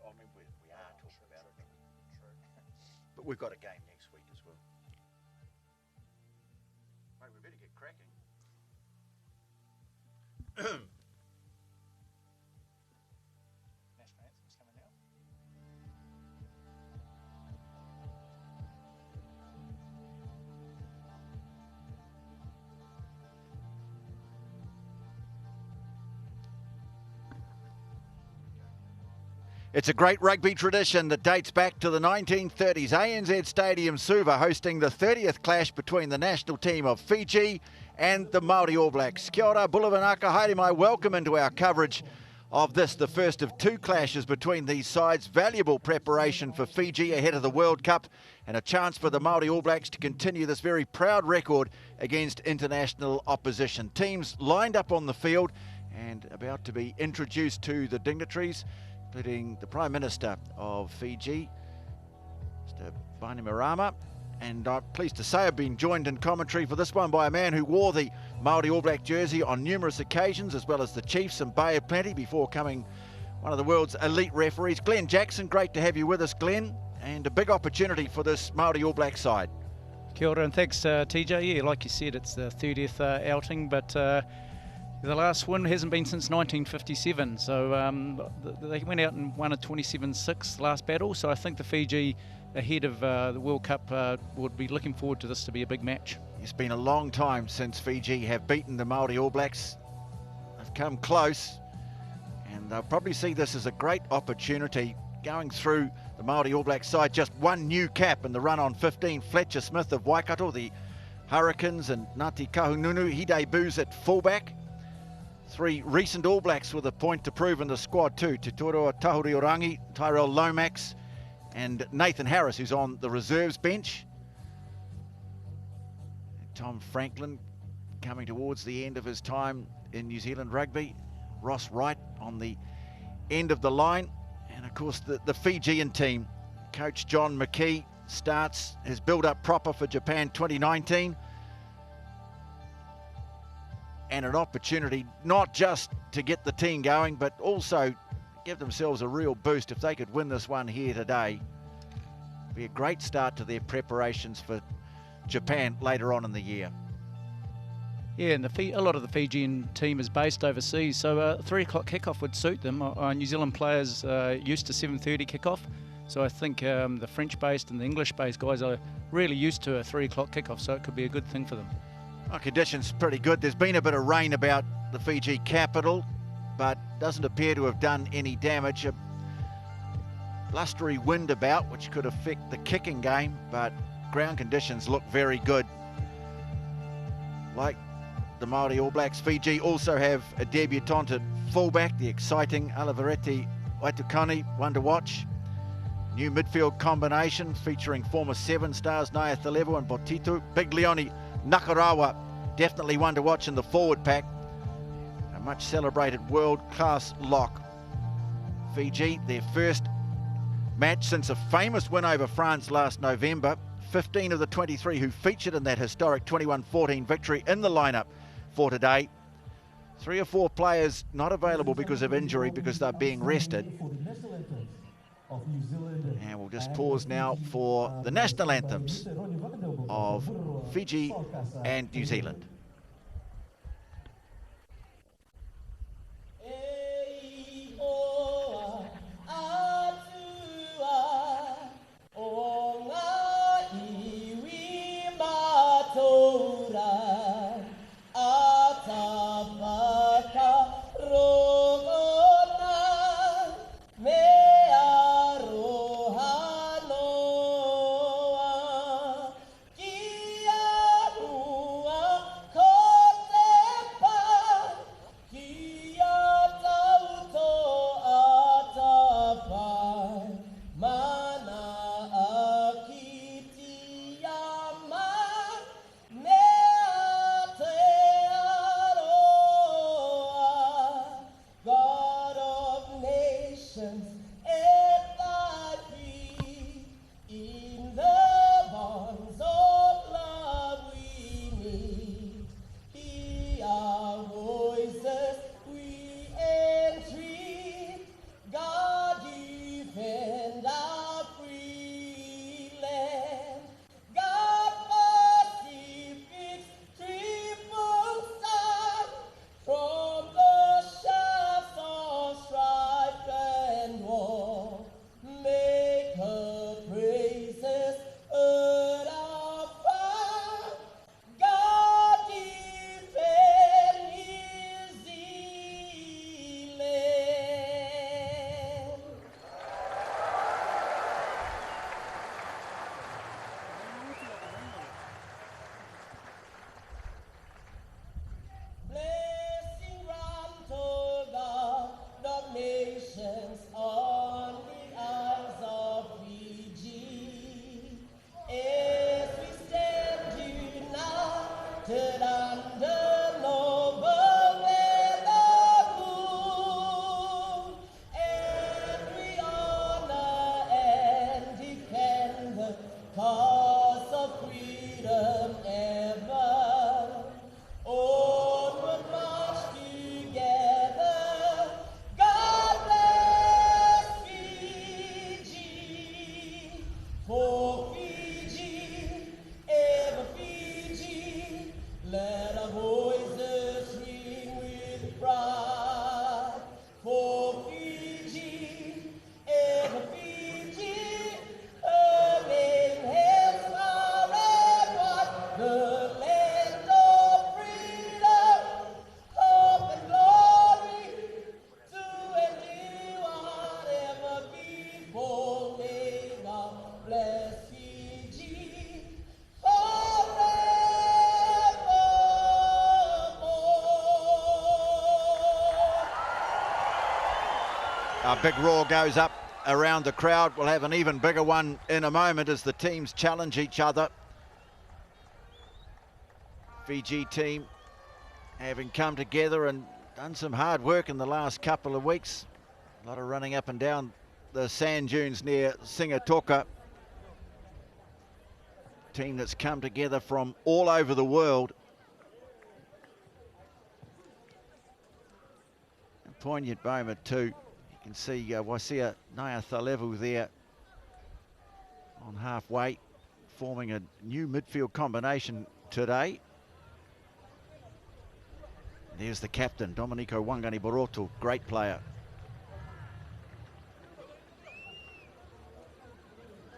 I mean, we are talking about it. But we've got a game next week as well. Mate, we better get cracking. National anthem's coming now. It's a great rugby tradition that dates back to the 1930s. ANZ Stadium Suva hosting the 30th clash between the national team of Fiji and the Maori All Blacks. Kia ora, Bulavanaka, haere mai. Welcome into our coverage of this, the first of two clashes between these sides. Valuable preparation for Fiji ahead of the World Cup and a chance for the Maori All Blacks to continue this very proud record against international opposition. Teams lined up on the field and about to be introduced to the dignitaries, including the Prime Minister of Fiji, Mr. Bainimarama. And I'm pleased to say I've been joined in commentary for this one by a man who wore the Maori All Black jersey on numerous occasions, as well as the Chiefs and Bay of Plenty before becoming one of the world's elite referees. Glenn Jackson, great to have you with us, Glenn, and a big opportunity for this Maori All Black side. Kia ora and thanks, TJ. Yeah, like you said, it's the 30th outing, but the last win hasn't been since 1957. So they went out and won a 27-6 last battle. So I think the Fiji ahead of the World Cup would be looking forward to this to be a big match. It's been a long time since Fiji have beaten the Maori All Blacks. They've come close, and they'll probably see this as a great opportunity going through the Maori All Black side. Just one new cap in the run on 15, Fletcher Smith of Waikato, the Hurricanes, and Ngāti Kahungunu. He debuts at fullback. Three recent All Blacks with a point to prove in the squad too. Te Tuarua Tahuriorangi, Tyrell Lomax, and Nathan Harris, who's on the reserves bench. Tom Franklin coming towards the end of his time in New Zealand rugby. Ross Wright on the end of the line. And of course the Fijian team. Coach John McKee starts his build-up proper for Japan 2019. And an opportunity not just to get the team going, but also give themselves a real boost if they could win this one here today. It'd be a great start to their preparations for Japan later on in the year. Yeah, and a lot of the Fijian team is based overseas, so a 3 o'clock kickoff would suit them. New Zealand players used to 7:30 kickoff, so I think the French-based and the English-based guys are really used to a 3 o'clock kickoff, so it could be a good thing for them. Well, conditions pretty good. There's been a bit of rain about the Fiji capital, but doesn't appear to have done any damage. A blustery wind about, which could affect the kicking game, but ground conditions look very good. Like the Maori All Blacks, Fiji also have a debutant at fullback, the exciting Alavareti Waitukani, one to watch. New midfield combination featuring former Seven Stars Naya Thalevo and Botitu. Big Leone Nakarawa, definitely one to watch in the forward pack. A much celebrated world-class lock. Fiji, their first match since a famous win over France last November. 15 of the 23 who featured in that historic 21-14 victory in the lineup for today. 3 or 4 players not available because of injury, because they're being rested. And we'll just pause now for the national anthems of Fiji and New Zealand. For Fiji, ever Fiji, let our voices ring with pride. For Fiji, ever Fiji, her name has far and wide, the land of freedom, hope and glory, to endure whatever befall. May God bless Fiji forevermore. A big roar goes up around the crowd. We'll have an even bigger one in a moment as the teams challenge each other. Fiji team having come together and done some hard work in the last couple of weeks. A lot of running up and down the sand dunes near Singatoka. Team that's come together from all over the world. A poignant moment too. You can see Wasia Nayatalevu there on halfway, forming a new midfield combination today. There's the captain, Domenico Wangani Boroto, great player.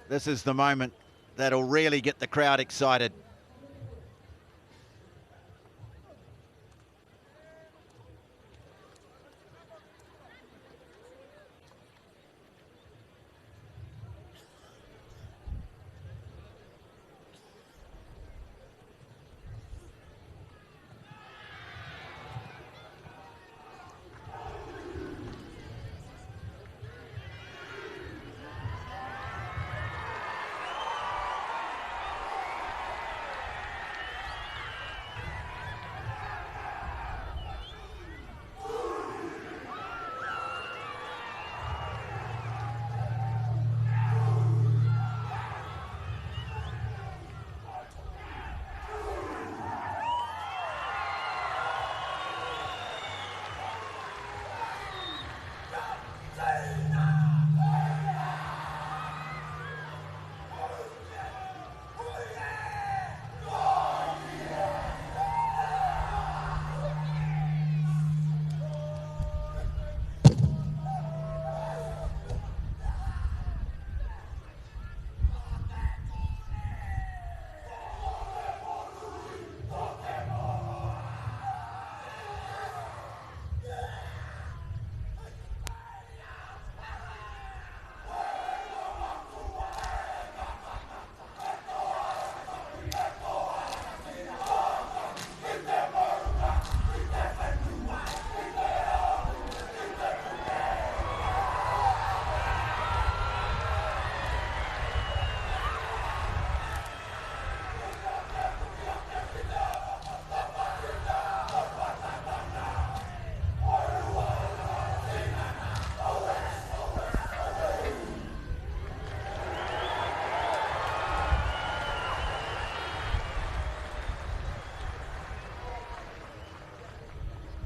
This is the moment that'll really get the crowd excited.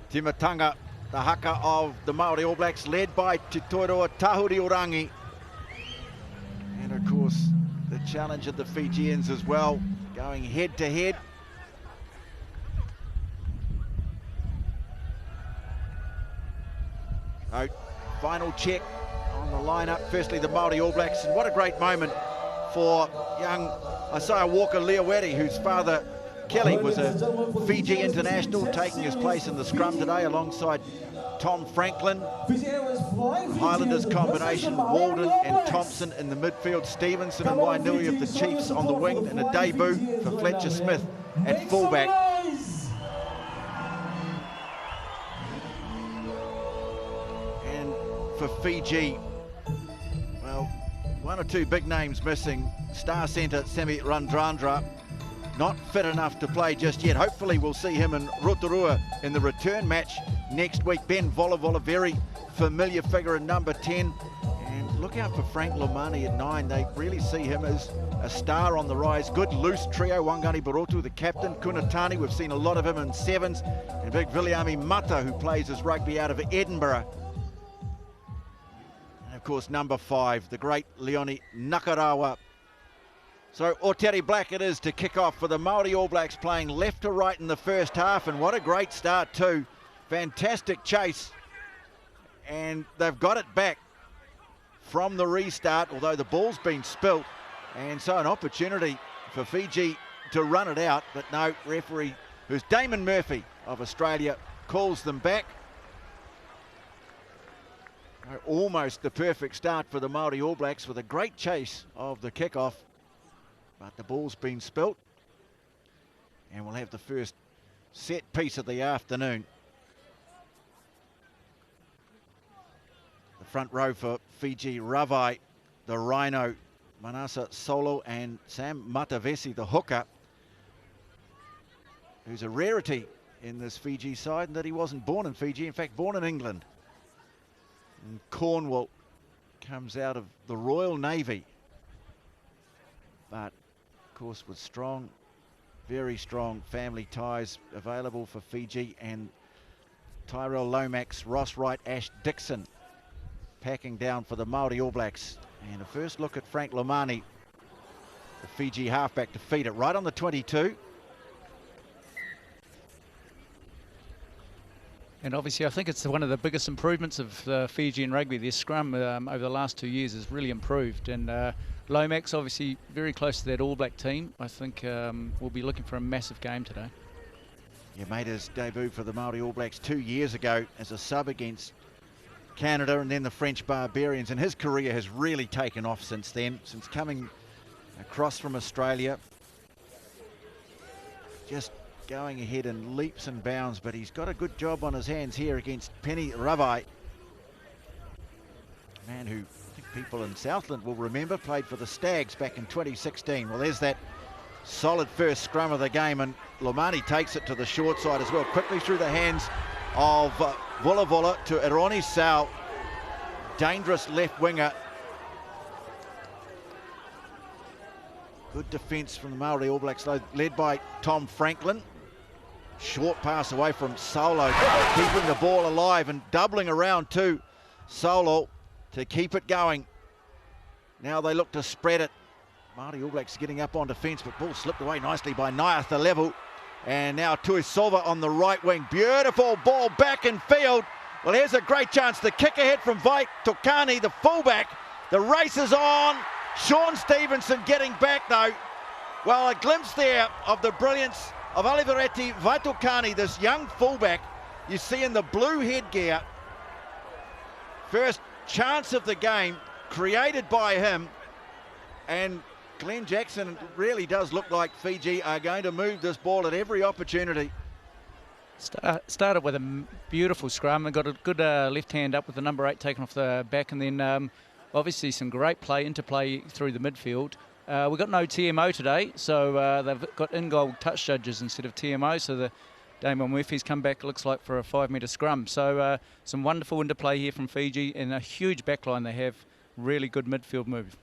Timatanga, the haka of the Maori All Blacks, led by Te Toiroa Tahuriorangi. And of course, the challenge of the Fijians as well, going head to head. So, final check on the lineup. Firstly, the Maori All Blacks, and what a great moment for young Isaiah Walker-Leawere, whose father Kelly was a Fiji international, taking his place in the scrum today alongside Tom Franklin. Highlanders combination, Walden and Thompson in the midfield, Stevenson and Wainui of the Chiefs on the wing, and a debut for Fletcher Smith at fullback. And for Fiji, well, one or two big names missing. Star centre Semi Randrandra, not fit enough to play just yet. Hopefully we'll see him in Rotorua in the return match next week. Ben Volavola, very familiar figure in number 10. And look out for Frank Lomani at 9. They really see him as a star on the rise. Good loose trio. Wangani Barotu, the captain. Kunatani, we've seen a lot of him in sevens. And big Viliami Mata, who plays his rugby out of Edinburgh. And of course, number 5, the great Leone Nakarawa. So Oteri Black it is to kick off for the Maori All Blacks, playing left to right in the first half. And what a great start too. Fantastic chase. And they've got it back from the restart, although the ball's been spilt. And so an opportunity for Fiji to run it out. But no, referee, who's Damon Murphy of Australia, calls them back. Almost the perfect start for the Maori All Blacks with a great chase of the kickoff. But the ball's been spilt. And we'll have the first set piece of the afternoon. The front row for Fiji, Ravai, the Rhino, Manasa Solo, and Sam Matavesi, the hooker, who's a rarity in this Fiji side, and that he wasn't born in Fiji, in fact born in England. And Cornwall comes out of the Royal Navy, but of course with strong, very strong family ties available for Fiji. And Tyrell Lomax, Ross Wright, Ash Dixon packing down for the Maori All Blacks. And a first look at Frank Lomani, the Fiji halfback, to feed it right on the 22. And obviously I think it's one of the biggest improvements of Fijian rugby. Their scrum over the last 2 years has really improved. And Lomax obviously very close to that All Black team. I think we'll be looking for a massive game today. Yeah, made his debut for the Maori All Blacks 2 years ago as a sub against Canada and then the French Barbarians, and his career has really taken off since then, since coming across from Australia. Just going ahead in leaps and bounds, but he's got a good job on his hands here against Penny Ravai, man who I think people in Southland will remember, played for the Stags back in 2016. Well, there's that solid first scrum of the game, and Lomani takes it to the short side as well, quickly through the hands of Vula Vula to Eroni Sau, dangerous left winger. Good defence from the Maori All Blacks, led by Tom Franklin. Short pass away from Solo, keeping the ball alive and doubling around to Solo to keep it going. Now they look to spread it. Maori All Blacks getting up on defence, but ball slipped away nicely by Naiatha Level. And now Tui Silva on the right wing. Beautiful ball back in field. Well, here's a great chance. The kick ahead from Vai Tokani, the fullback. The race is on. Sean Stevenson getting back though. Well, a glimpse there of the brilliance of Alivereti Vaitokani, this young fullback you see in the blue headgear. First chance of the game created by him. And Glenn Jackson really does look like Fiji are going to move this ball at every opportunity. Started with a beautiful scrum and got a good left hand up with the number 8 taken off the back, and then obviously some great interplay through the midfield. We've got no TMO today, so they've got in-goal touch judges instead of TMO, so the Damon Murphy's come back, looks like, for a 5-metre scrum. So some wonderful interplay here from Fiji, and a huge backline they have. Really good midfield move.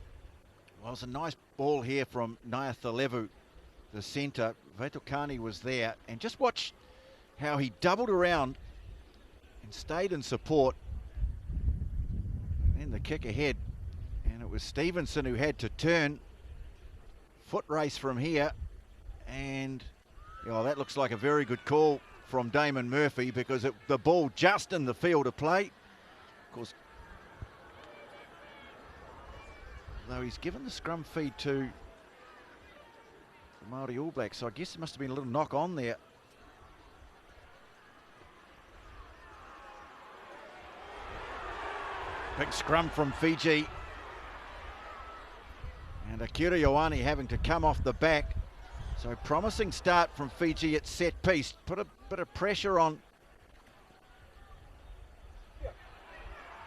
Well, it's a nice ball here from Naiatha Levu, the centre. Vaitokani was there, and just watch how he doubled around and stayed in support. And then the kick ahead, and it was Stevenson who had to turn. Foot race from here, and that looks like a very good call from Damon Murphy, because the ball just in the field of play. Of course, though he's given the scrum feed to the Maori All Blacks, so I guess there must have been a little knock on there. Big scrum from Fiji. And Akira Ioane having to come off the back. So promising start from Fiji at set piece. Put a bit of pressure on.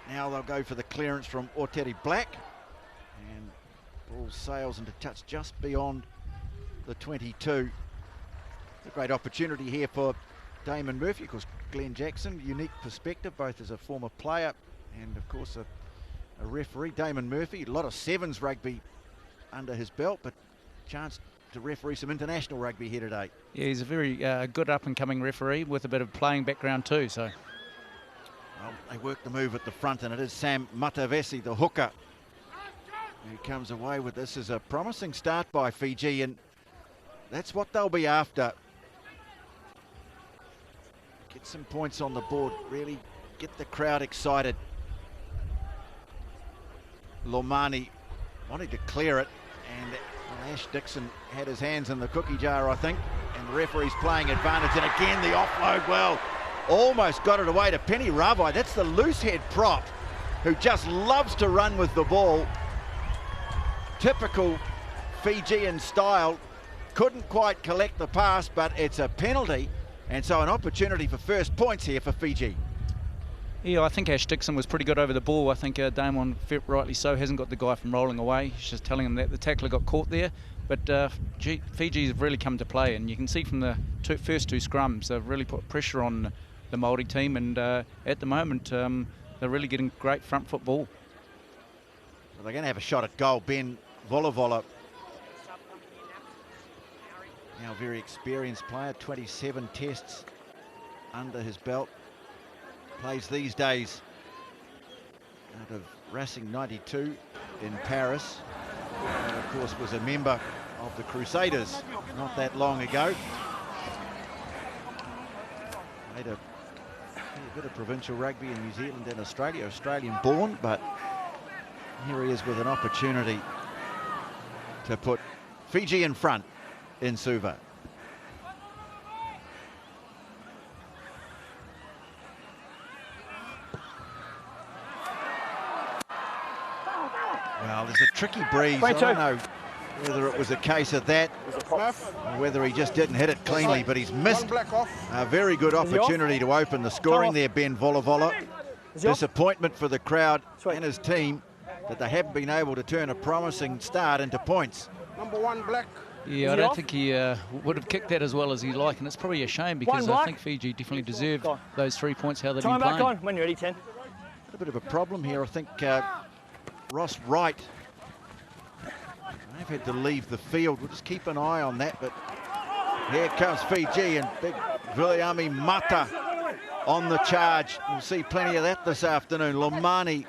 Now they'll go for the clearance from Oteri Black. And ball sails into touch just beyond the 22. A great opportunity here for Damon Murphy. Of course, Glenn Jackson, unique perspective, both as a former player and of course a referee. Damon Murphy, a lot of sevens rugby under his belt, but chance to referee some international rugby here today. Yeah, he's a very good up-and-coming referee with a bit of playing background too. So well, they work the move at the front, and it is Sam Matavesi, the hooker, who comes away with this as a promising start by Fiji, and that's what they'll be after. Get some points on the board, really get the crowd excited. Lomani wanted to clear it, and Ash Dixon had his hands in the cookie jar, I think, and the referee's playing advantage, and again the offload, well, almost got it away to Penny Ravai. That's the loose head prop who just loves to run with the ball. Typical Fijian style. Couldn't quite collect the pass, but it's a penalty, and so an opportunity for first points here for Fiji. yeah, I think Ash Dixon was pretty good over the ball. I think Damon, rightly so, hasn't got the guy from rolling away. He's just telling him that the tackler got caught there. But Fiji's really come to play, and you can see from the first two scrums, they've really put pressure on the Maori team, and at the moment, they're really getting great front foot ball. Well, they're going to have a shot at goal. Ben Volavola, now a very experienced player, 27 tests under his belt. Plays these days out of Racing 92 in Paris. And of course was a member of the Crusaders not that long ago. Played a bit of provincial rugby in New Zealand and Australia, Australian born, but here he is with an opportunity to put Fiji in front in Suva. Well, there's a tricky breeze. I don't know whether it was a case of that or whether he just didn't hit it cleanly, but he's missed a very good opportunity to open the scoring there, Ben Volavola. Disappointment for the crowd and his team that they haven't been able to turn a promising start into points. Number 1 black. Yeah, I don't think he would have kicked that as well as he liked, and it's probably a shame because I think Fiji definitely deserved those 3 points how they've been playing. Time back on when you're ready, 10. A bit of a problem here, I think. Ross Wright, they've had to leave the field. We'll just keep an eye on that, but here comes Fiji, and big Viliami Mata on the charge. We'll see plenty of that this afternoon. Lomani,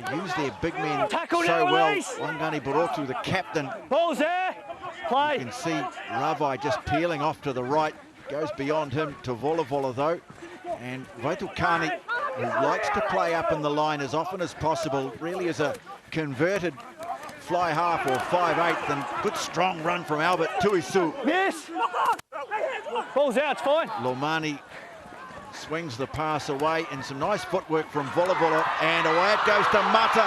they use their big men so well. Wangani Borotu, the captain. Ball's there. Play. You can see Ravai just peeling off to the right. Goes beyond him to Volavola though. And Vaitukani, who likes to play up in the line as often as possible, really is a converted fly half or 5/8, and good strong run from Albert Tuisu. Yes. Ball's out, it's fine. Lomani swings the pass away, and some nice footwork from Volavola, and away it goes to Mata.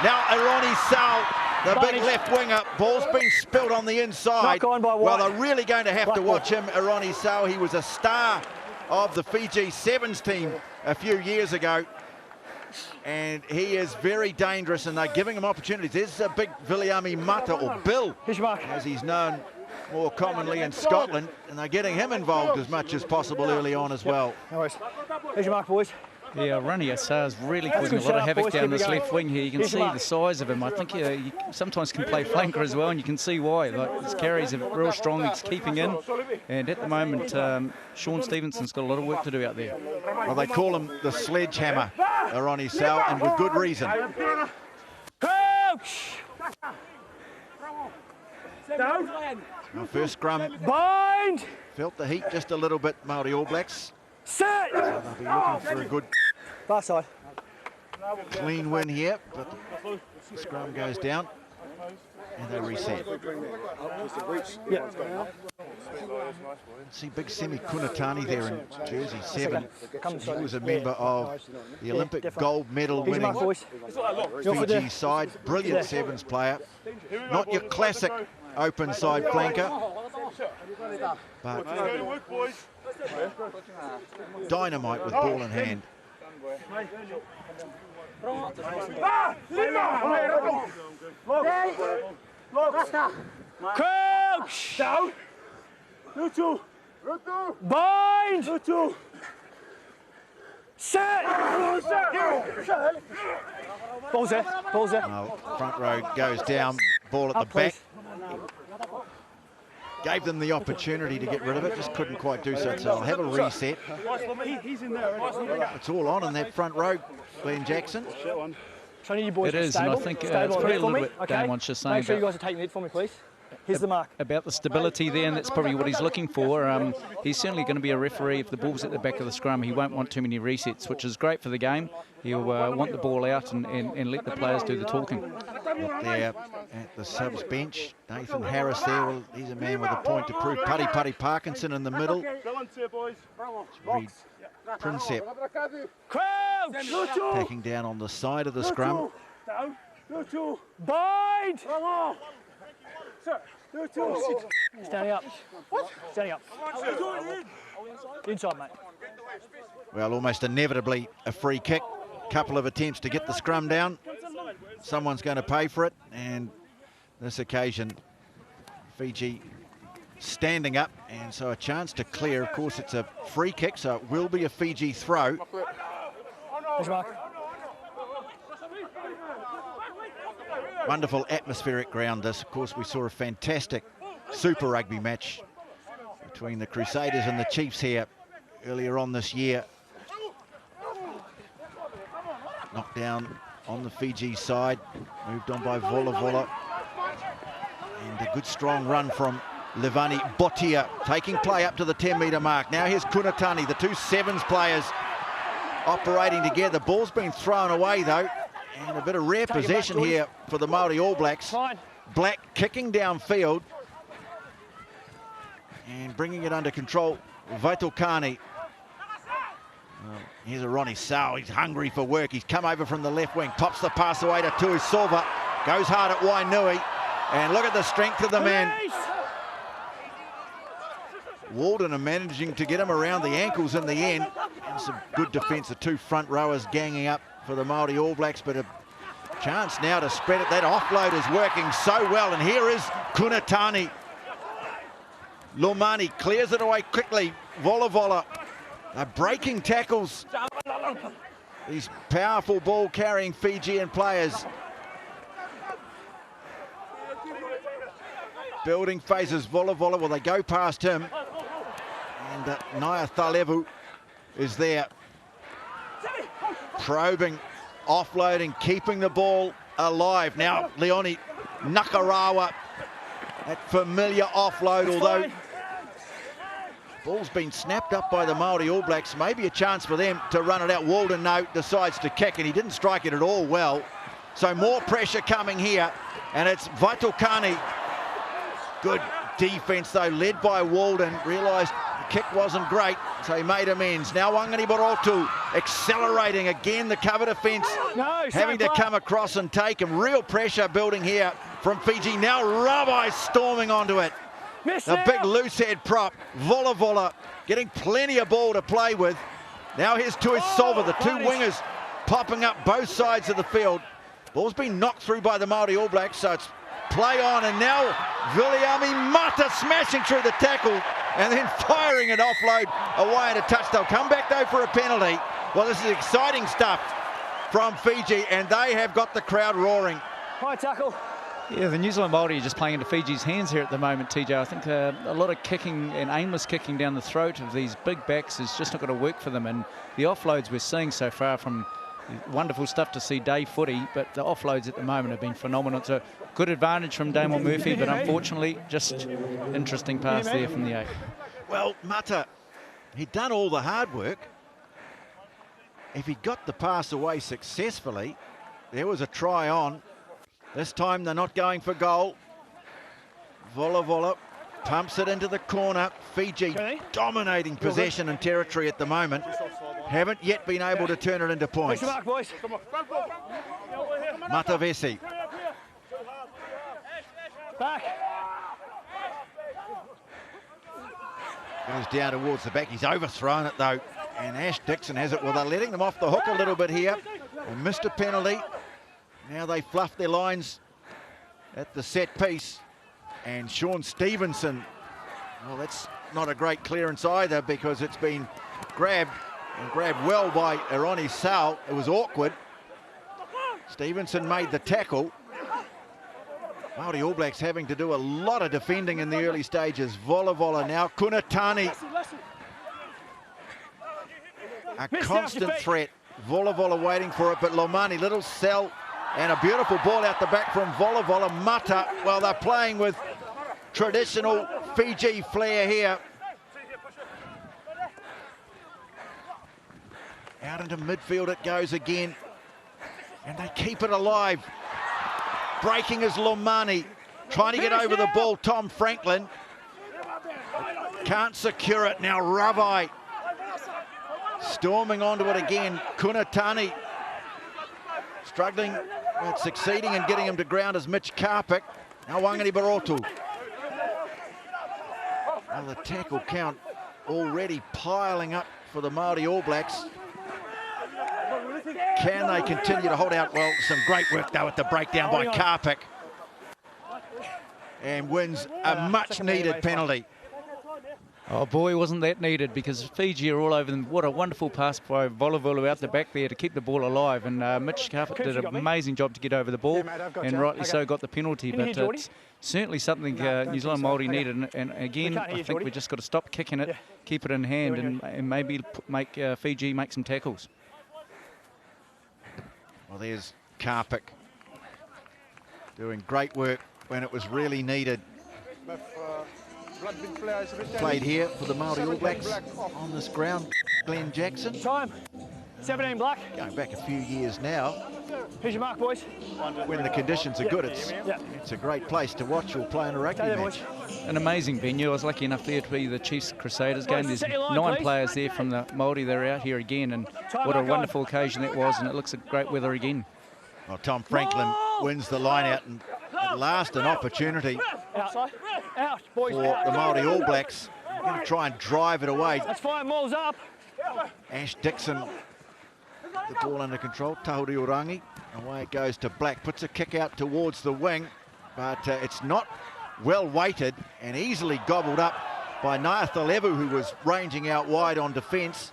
Now Ironi Sal, the big left winger, ball's been spilled on the inside. Well, they're really going to have to watch him, Ironi Sal. He was a star of the Fiji Sevens team a few years ago, and he is very dangerous, and they're giving him opportunities. There's a big Viliami Mata, or Bill, as he's known more commonly in Scotland, and they're getting him involved as much as possible early on as well. No worries. Here's your mark, boys. Yeah, Rani Assar's really causing a lot of havoc down this left wing here. You can see the size of him. I think he sometimes can play flanker as well, and you can see why. Like, his carries are real strong, he's keeping in. And at the moment, Sean Stevenson's got a lot of work to do out there. Well, they call him the sledgehammer, Ronnie Sal, and with good reason. Crouch! Well, first scrum. Bind! Felt the heat just a little bit, Maori All Blacks. Set! So they'll be looking for a good Far side. clean win here, but the scrum goes down and they reset. Yeah. See big Semi Kunatani there in jersey 7. He was a member of the Olympic gold medal winning Fiji side. Brilliant sevens player. Not your classic open side flanker, but dynamite with ball in hand. Crouch! Down! Bind! Set! Ball's there, ball's there. Well, front row goes down, ball at the back. Gave them the opportunity to get rid of it, just couldn't quite do so. So I'll have a reset. He's in there. It's all on in that front row, Glenn Jackson. It is, and I think it's probably a little bit Dane wants just saying. Make sure you guys are taking it for me, please. Here's the mark. About the stability there, and that's probably what he's looking for. He's certainly going to be a referee if the ball's at the back of the scrum. He won't want too many resets, which is great for the game. He'll want the ball out and let the players do the talking. Up there at the subs bench, Nathan Harris there. Well, he's a man with a point to prove. Putty Parkinson in the middle. Reed Princep packing down on the side of the scrum. Bind! Standing up. Standing up. Inside, mate. Well, almost inevitably a free kick. Couple of attempts to get the scrum down. Someone's going to pay for it, and this occasion Fiji standing up, and so a chance to clear. Of course, it's a free kick, so it will be a Fiji throw. Wonderful atmospheric ground this. Of course, we saw a fantastic Super Rugby match between the Crusaders and the Chiefs here earlier on this year. Knocked down on the Fiji side, moved on by Vola. And a good strong run from Levani Botia, taking play up to the 10-metre mark. Now here's Kunatani, the two sevens players operating together. Ball's been thrown away though, and a bit of rare possession here for the Maori All Blacks. Black kicking downfield and bringing it under control. Vaitokani. Here's a Ronnie Sau, he's hungry for work. He's come over from the left wing, pops the pass away to Tui Silva, goes hard at Wainui, and look at the strength of the man. Walden are managing to get him around the ankles in the end. And some good defence, the two front rowers ganging up for the Maori All Blacks, but a chance now to spread it. That offload is working so well, and here is Kunatani. Lomani clears it away quickly. Vola. Breaking tackles. These powerful ball-carrying Fijian players. Building phases, Vola, well, they go past him. And Naya Thalevu is there. Probing, offloading, keeping the ball alive. Now, Leone Nakarawa, that familiar offload, although ball's been snapped up by the Maori All Blacks. Maybe a chance for them to run it out. Walden, no, decides to kick, and he didn't strike it at all well. So more pressure coming here, and it's Vaitokani. Good defence, though, led by Walden. Realised the kick wasn't great, so he made amends. Now Wangani Barotu accelerating again, the cover defence, having to come across and take him. Real pressure building here from Fiji. Now Rabbi storming onto it. The big loose head prop, Vola, getting plenty of ball to play with. Now here's Tui Silva, the two wingers popping up both sides of the field. Ball's been knocked through by the Maori All Blacks, so it's play on, and now Viliami Mata smashing through the tackle and then firing it offload away at a touch. They'll come back though for a penalty. Well, this is exciting stuff from Fiji, and they have got the crowd roaring. High tackle. Yeah, the New Zealand Maori are just playing into Fiji's hands here at the moment, TJ. I think a lot of kicking and aimless kicking down the throat of these big backs is just not going to work for them. And the offloads we're seeing so far from wonderful stuff to see day footy, but the offloads at the moment have been phenomenal. It's a good advantage from Damon Murphy, but unfortunately, just interesting pass there from the 8. Well, Mata, he'd done all the hard work. If he got the pass away successfully, there was a try on. This time they're not going for goal. Vola pumps it into the corner. Fiji dominating possession and territory at the moment. Haven't yet been able to turn it into points. Matavesi. Back. Goes down towards the back. He's overthrown it though. And Ash Dixon has it. Well, they're letting them off the hook a little bit here. They missed a penalty. Now they fluff their lines at the set piece. And Sean Stevenson, well, that's not a great clearance either, because it's been grabbed, and grabbed well by Eroni Sau. It was awkward. Stevenson made the tackle. Maori All Blacks having to do a lot of defending in the early stages. Vola now, Kunatani. A constant threat. Vola waiting for it, but Lomani, little cell, and a beautiful ball out the back from Vola. Mata, well, they're playing with traditional Fiji flair here. Out into midfield it goes again, and they keep it alive. Breaking is Lomani, trying to get over the ball. Tom Franklin can't secure it. Now Rugby storming onto it again. Kunatani struggling at succeeding in getting him to ground as Mitch Karpik. Now Wangari Barotu. Well, the tackle count already piling up for the Maori All Blacks. Can they continue to hold out? Well, some great work though at the breakdown by Karpik. And wins a much needed penalty. Oh boy, wasn't that needed, because Fiji are all over them. What a wonderful pass by Vola out the back there to keep the ball alive, and Mitch Karpik did an amazing job to get over the ball, and rightly so got the penalty. But it's certainly something New Zealand Māori needed, and again, I think we just got to stop kicking it, keep it in hand, and maybe make Fiji make some tackles. Well, there's Karpik doing great work when it was really needed. Played here for the Maori All Blacks on this ground. Glenn Jackson. Time. 17 black. Going back a few years now. Here's your mark, boys. When the conditions are good, it's a great place to watch or play in a rugby match. An amazing venue. I was lucky enough there to be the Chiefs Crusaders game. There's 9 players there from the Māori that are out here again, and what a wonderful occasion that was, and it looks like great weather again. Well, Tom Franklin wins the line out, and at last an opportunity for the Māori All Blacks. They're going to try and drive it away. That's fine, Maul's up. Ash Dixon, the ball under control. Tahuri Orangi, away it goes to Black. Puts a kick out towards the wing, but it's not well weighted and easily gobbled up by Naatalevu, who was ranging out wide on defence.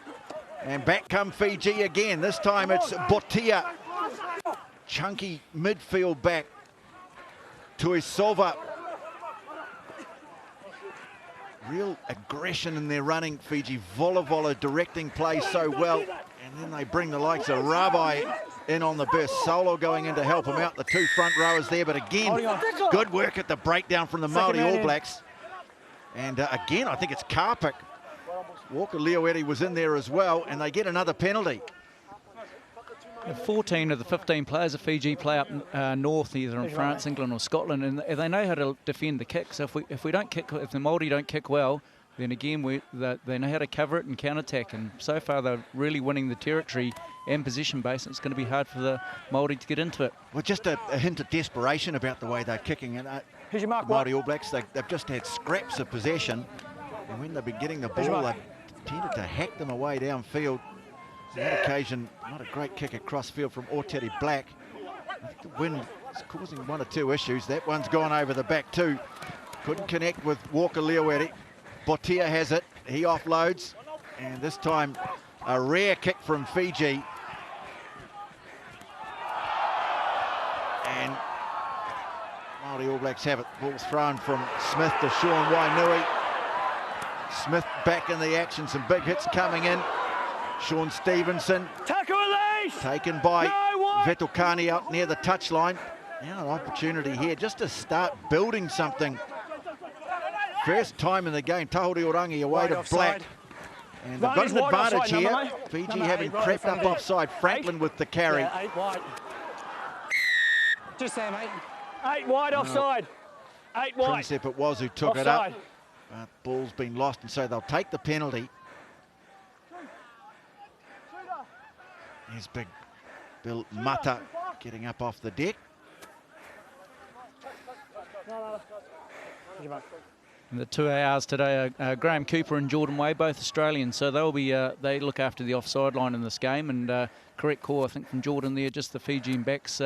And back come Fiji again. This time it's Botia. Chunky midfield back. Tuisova. Real aggression in their running, Fiji. Vola directing play so well. And then they bring the likes of Rugby in on the burst. Solo going in to help him out. The 2 front rowers there, but again, good work at the breakdown from the Māori All Blacks. And again, I think it's Karpik. Walker Leoetti was in there as well, and they get another penalty. 14 of the 15 players of Fiji play up north, either in France, England or Scotland, and they know how to defend the kick. So if we don't kick, if the Māori don't kick well, then again they know how to cover it and counter-attack. And so far they're really winning the territory and position base. It's going to be hard for the Māori to get into it. Well, just a hint of desperation about the way they're kicking. And Here's your mark, Māori All Blacks, they've just had scraps of possession, and when they've been getting the ball, they've tended to hack them away downfield. On that occasion, not a great kick across field from Oteri Black. I think the wind is causing 1 or 2 issues. That one's gone over the back too. Couldn't connect with Walker Leoetti. Botia has it. He offloads. And this time, a rare kick from Fiji. And Māori All Blacks have it. Ball thrown from Smith to Sean Wainui. Smith back in the action. Some big hits coming in. Sean Stevenson, Tackle release! taken by Vetokani out near the touchline. Now an opportunity here just to start building something. First time in the game, Tahuri Orangi away to Black. And they've got an advantage here. Fiji having crept up offside. Franklin with the carry. Yeah, 8 wide. Just there, mate. 8 wide offside. 8 wide. Princep it was who took it up. But ball's been lost, and so they'll take the penalty. Here's big Bill Mata getting up off the deck. And the 2 hours today are Graham Cooper and Jordan Way, both Australians, so they'll be they look after the offside line in this game. And correct call, I think, from Jordan there. Just the Fijian backs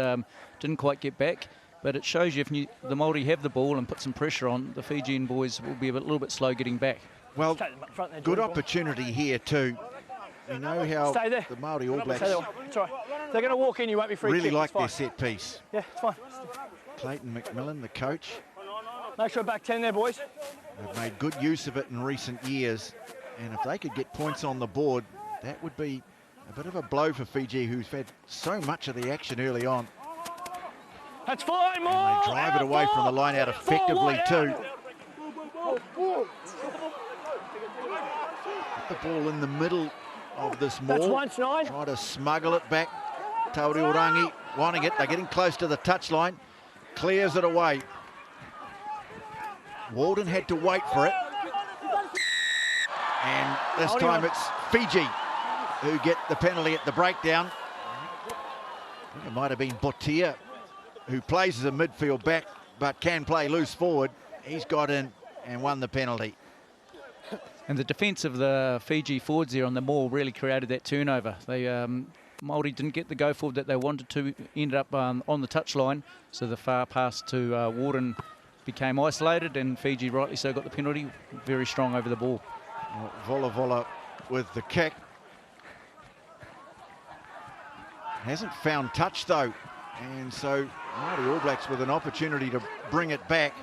didn't quite get back, but it shows you if the Māori have the ball and put some pressure on, the Fijian boys will be a little bit slow getting back. Well, good opportunity here too. You know how the Māori All Blacks That's right. They're going to walk in, you won't be free. really like their set piece. Yeah, it's fine. Clayton McMillan, the coach. Make sure back 10 there, boys. They've made good use of it in recent years, and if they could get points on the board, that would be a bit of a blow for Fiji, who's had so much of the action early on. That's fine, more. And they drive it away from the line out effectively too. Put the ball in the middle of this That's maul. once 9. Try to smuggle it back. Tauriorangi wanting it. They're getting close to the touchline. Clears it away. Walden had to wait for it. And this time it's Fiji who get the penalty at the breakdown. I think it might have been Botia, who plays as a midfield back but can play loose forward. He's got in and won the penalty. And the defence of the Fiji forwards there on the maul really created that turnover. They Maori didn't get the go forward that they wanted to, ended up on the touchline, so the far pass to Warden became isolated, and Fiji rightly so got the penalty. Very strong over the ball. Well, Vola with the kick. Hasn't found touch though, and so Māori All Blacks with an opportunity to bring it back.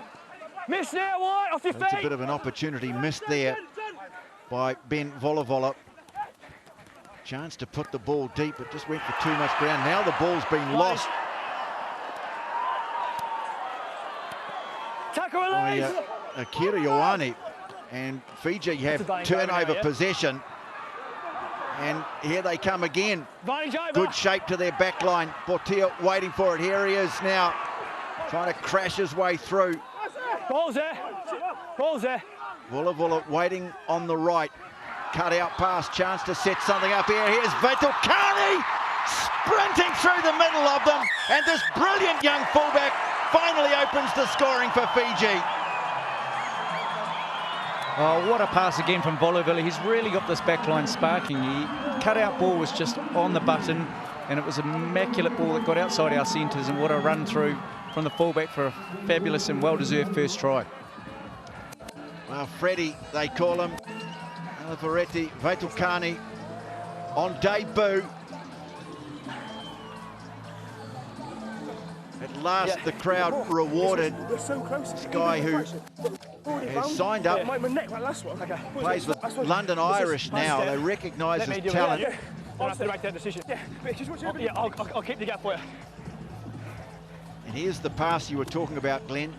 Miss now, White, off your feet. That's a bit of an opportunity missed there by Ben Volavola. Chance to put the ball deep, but just went for too much ground. Now the ball's been lost by Akira Ioane, and Fiji have turnover possession. And here they come again. Good shape to their back line. Botia waiting for it. Here he is now, trying to crash his way through. Ball's there. Ball's there. Vulavula waiting on the right. Cut out pass, chance to set something up here. Here's Vetukani sprinting through the middle of them. And this brilliant young fullback finally opens the scoring for Fiji. Oh, what a pass again from Volavilla. He's really got this back line sparking. The cut-out ball was just on the button, and it was an immaculate ball that got outside our centres, and what a run through from the fullback for a fabulous and well-deserved first try. Well, Freddie, they call him. Alvaretti, Vetukani on debut. At last, the crowd rewarded this guy who has signed up, plays with London Irish now. They recognise his talent. I'll have to make that decision. Yeah, I'll keep the gap for you. And here's the pass you were talking about, Glenn.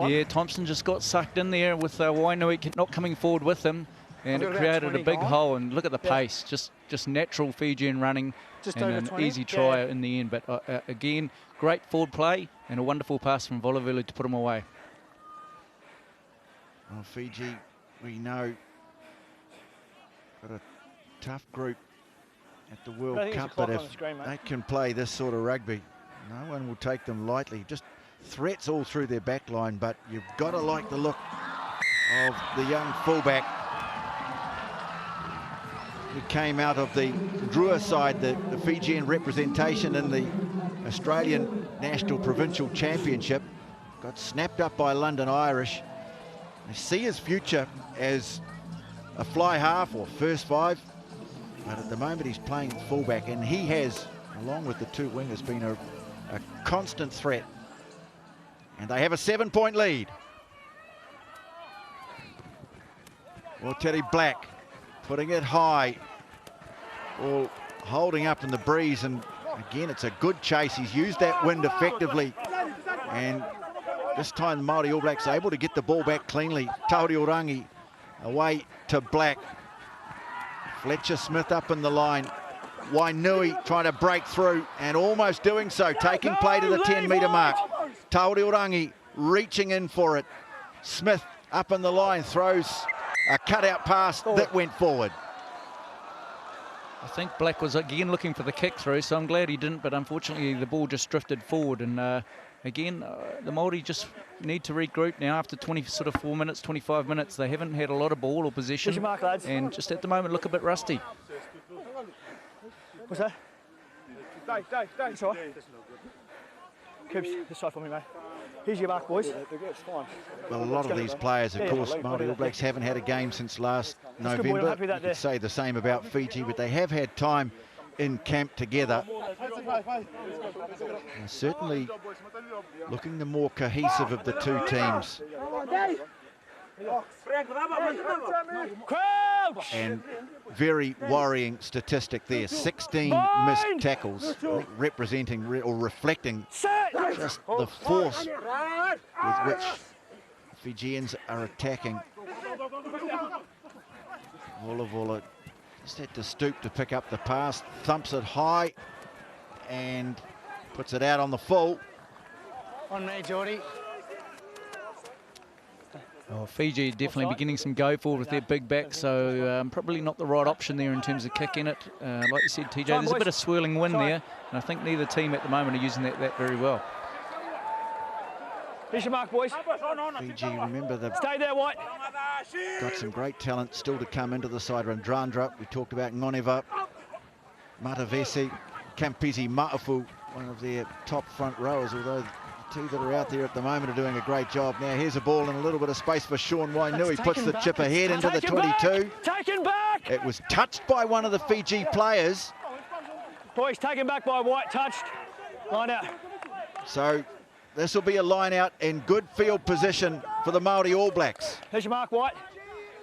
Yeah, Thompson just got sucked in there with Wainui not coming forward with him, and it created a big hole. And look at the pace, just natural Fijian running, and an easy try in the end. But again, great forward play and a wonderful pass from Volavilla to put him away. Well, Fiji, we know, got a tough group at the World Cup, but if they can play this sort of rugby, no one will take them lightly. Just threats all through their back line, but you've got to like the look of the young fullback who came out of the Drua side, the Fijian representation in the Australian National Provincial Championship. Got snapped up by London Irish. They see his future as a fly half or first five, but at the moment he's playing fullback, and he has, along with the two wingers, been a constant threat. And they have a 7-point lead. Well, Teddy Black putting it high, all holding up in the breeze, and again it's a good chase. He's used that wind effectively, and this time the Māori All Blacks able to get the ball back cleanly. Tauriorangi away to Black. Fletcher Smith up in the line. Wainui trying to break through and almost doing so, taking play to the 10-metre mark. Tauriorangi reaching in for it. Smith up in the line, throws a cutout pass that went forward. I think Black was again looking for the kick through, so I'm glad he didn't, but unfortunately the ball just drifted forward. And again, the Māori just need to regroup now after 24 minutes, 25 minutes. They haven't had a lot of ball or possession, and just at the moment look a bit rusty. What's that? Dave, it's all right. Coops, this side for me, mate. Here's your mark, boys. Well, a lot of these players, of course, Māori All Blacks haven't had a game since last November. You could say the same about Fiji, but they have had time in camp together. They're certainly looking the more cohesive of the two teams. Crouch! And very worrying statistic there, 16 missed tackles, I think representing or reflecting just the force with which Fijians are attacking. Vola just had to stoop to pick up the pass, thumps it high and puts it out on the full. On me, Geordie. Oh, Fiji definitely beginning some go forward with their big back, so probably not the right option there in terms of kicking it. Like you said, TJ, there's a bit of swirling wind there, and I think neither team at the moment are using that very well. Here's your mark, boys. Fiji, remember, they've Stay there, White. got some great talent still to come into the side. Randrandra, we talked about Ngoneva, Matavesi, Campisi, Ma'afu, one of their top front rowers, although the two that are out there at the moment are doing a great job. Now here's a ball and a little bit of space for Sean Wainui. He puts the chip ahead into the 22. Taken back! It was touched by one of the Fiji players. Boys, taken back by White, touched. Line out. So this will be a line out in good field position for the Maori All Blacks. There's your mark, White.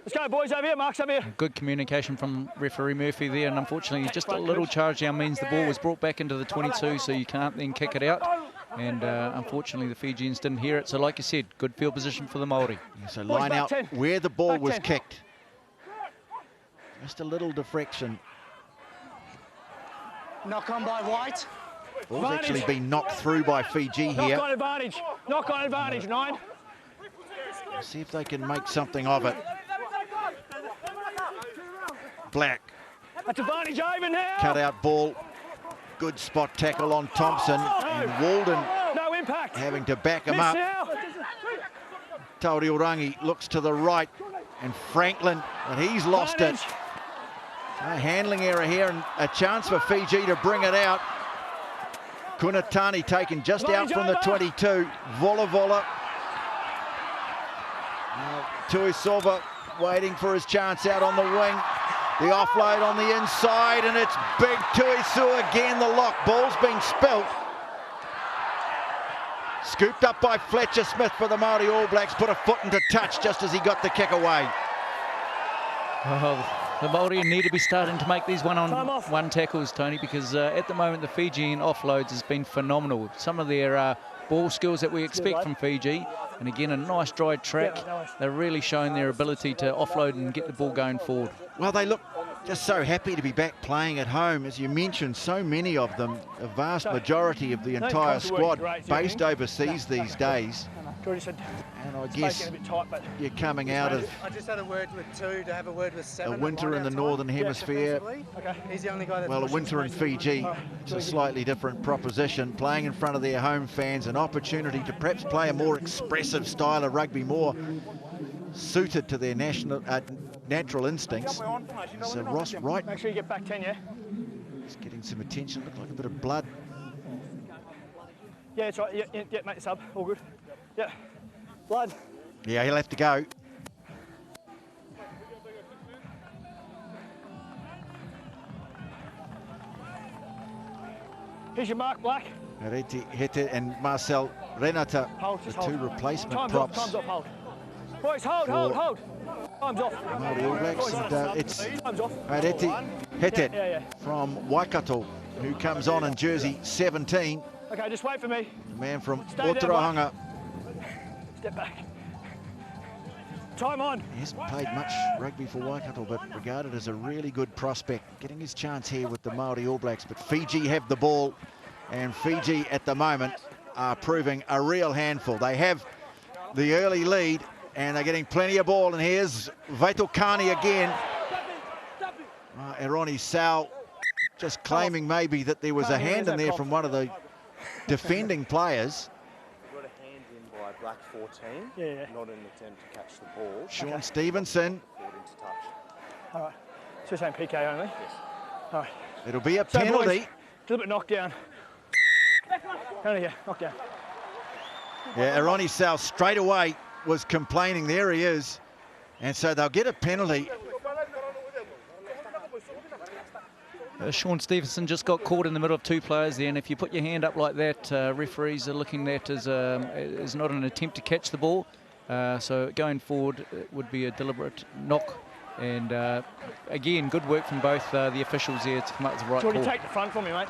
Let's go, boys, over here. Mark's over here. Good communication from referee Murphy there, and unfortunately just a little charge down means the ball was brought back into the 22, so you can't then kick it out. And unfortunately the Fijians didn't hear it, so like you said, good field position for the Maori. Yeah, so line out 10. where the ball Back was 10. kicked. Just a little deflection. Knock on by White. Ball's actually been knocked through by Fiji Knock here. on advantage. Knock on advantage, 9. See if they can make something of it. Black, That's advantage over now. cut out ball. Good spot tackle on Thompson, and Walden No impact. having to back him Miss up. now. Tauriorangi looks to the right, and Franklin, but he's lost it. Advantage. A handling error here, and a chance for Fiji to bring it out. Kunatani taken just out from the 22. Vola. Now Tuisova waiting for his chance out on the wing. The offload on the inside, and it's big Tuisu again. The lock ball's been spilt. Scooped up by Fletcher Smith for the Maori All Blacks. Put a foot into touch just as he got the kick away. Oh, the Maori need to be starting to make these one-on-one tackles, Tony, because at the moment the Fijian offloads has been phenomenal. Some of their ball skills that we expect from Fiji, and again a nice dry track. They're really showing their ability to offload and get the ball going forward. Well, they look just so happy to be back playing at home. As you mentioned, so many of them, a vast majority of the entire squad based overseas these days. Geordie said, And I "Space guess getting a bit tight, but you're coming out of I just had a word with 2 to have a word with 7. a winter in the Northern Hemisphere. okay." He's the only guy that's Well, a pushing winter in space. Fiji, it's a slightly different proposition. Playing in front of their home fans, an opportunity to perhaps play a more expressive style of rugby, more suited to their natural instincts. So Ross Wright Make sure you get back 10, yeah? is getting some attention. Looked like a bit of blood. Yeah, it's right. Yeah, mate, sub. All good. Yeah. Blood. Yeah, he'll have to go. Here's your mark, Black. Areti Hete and Marcel Renata, Hold, the just two hold. replacement Time's props. off, hold. Boys, hold. Time's off. Maori All Blacks, and it's Time's off. Areti Hete Yeah. from Waikato, who comes on in jersey 17. Okay, just wait for me. The man from Stay there, Otorohanga. Step back. Time on. He hasn't played much rugby for Waikato, but regarded as a really good prospect. Getting his chance here with the Maori All Blacks, but Fiji have the ball, and Fiji at the moment are proving a real handful. They have the early lead, and they're getting plenty of ball, and here's Vaitokani again. Eroni Sau just claiming maybe that there was a hand in there from one of the defending players. Got a hand in by Black 14, Yeah. not in an attempt to catch the ball. Sean Stevenson. Brought into touch. All right. So you're saying PK only? Yes. All right. It'll be a So, boys, penalty. a little bit knocked down. Only here, knocked down. Yeah, Eroni Sau straight away was complaining. There he is. And so they'll get a penalty. Sean Stevenson just got caught in the middle of two players there, and if you put your hand up like that, referees are looking at as not an attempt to catch the ball. So going forward, it would be a deliberate knock. And again, good work from both the officials there to come up with the right call. Jordy, take the front for me, mate.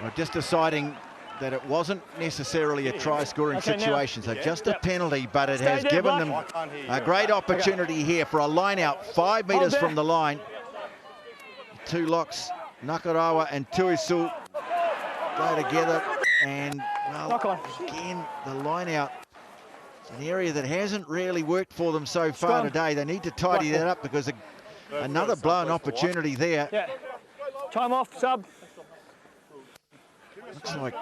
Well, just deciding that it wasn't necessarily a try-scoring situation, so just a penalty, but it has given them a great opportunity here for a line-out 5 metres from the line. Two locks, Nakarawa and Tuisu, go together, and well, again, the line-out. It's an area that hasn't really worked for them so far today. They need to tidy that up because another blown opportunity there. Yeah. Time off, sub. Looks like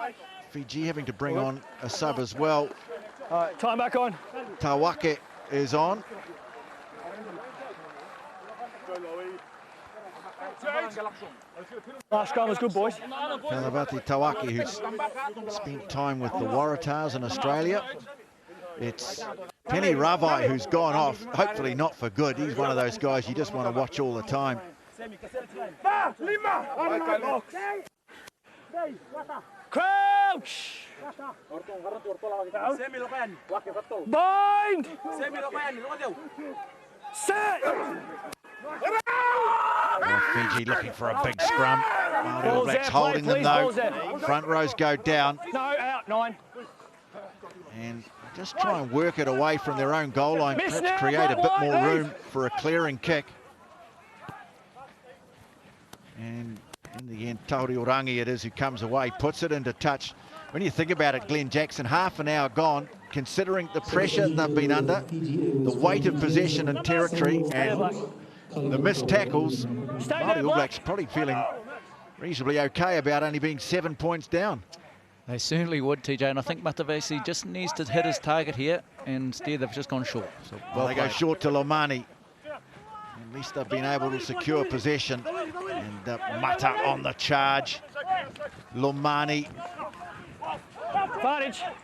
Fiji having to bring on a sub as well. All right, time back on. Tawake is on. Last scrum was good, boys. Kalavati Tawake, who's spent time with the Waratahs in Australia. It's Penny Ravai who's gone off, hopefully not for good. He's one of those guys you just want to watch all the time. Crouch! Bind! Set! Well, Fiji looking for a big scrum. Maori All Blacks holding them though. Front rows go down. No, out, 9. And just try and work it away from their own goal line. Perhaps create a bit more room for a clearing kick. And in the end, Tauriorangi it is who comes away, puts it into touch. When you think about it, Glenn Jackson, half an hour gone, considering the pressure they've been under, the weight of possession and territory, and the missed tackles, Maori All Blacks probably feeling reasonably okay about only being 7 points down. They certainly would, TJ, and I think Matavesi just needs to hit his target here, and instead they've just gone short. So well, they go short to Lomani. At least they've been able to secure possession. And Mata on the charge. Lomani.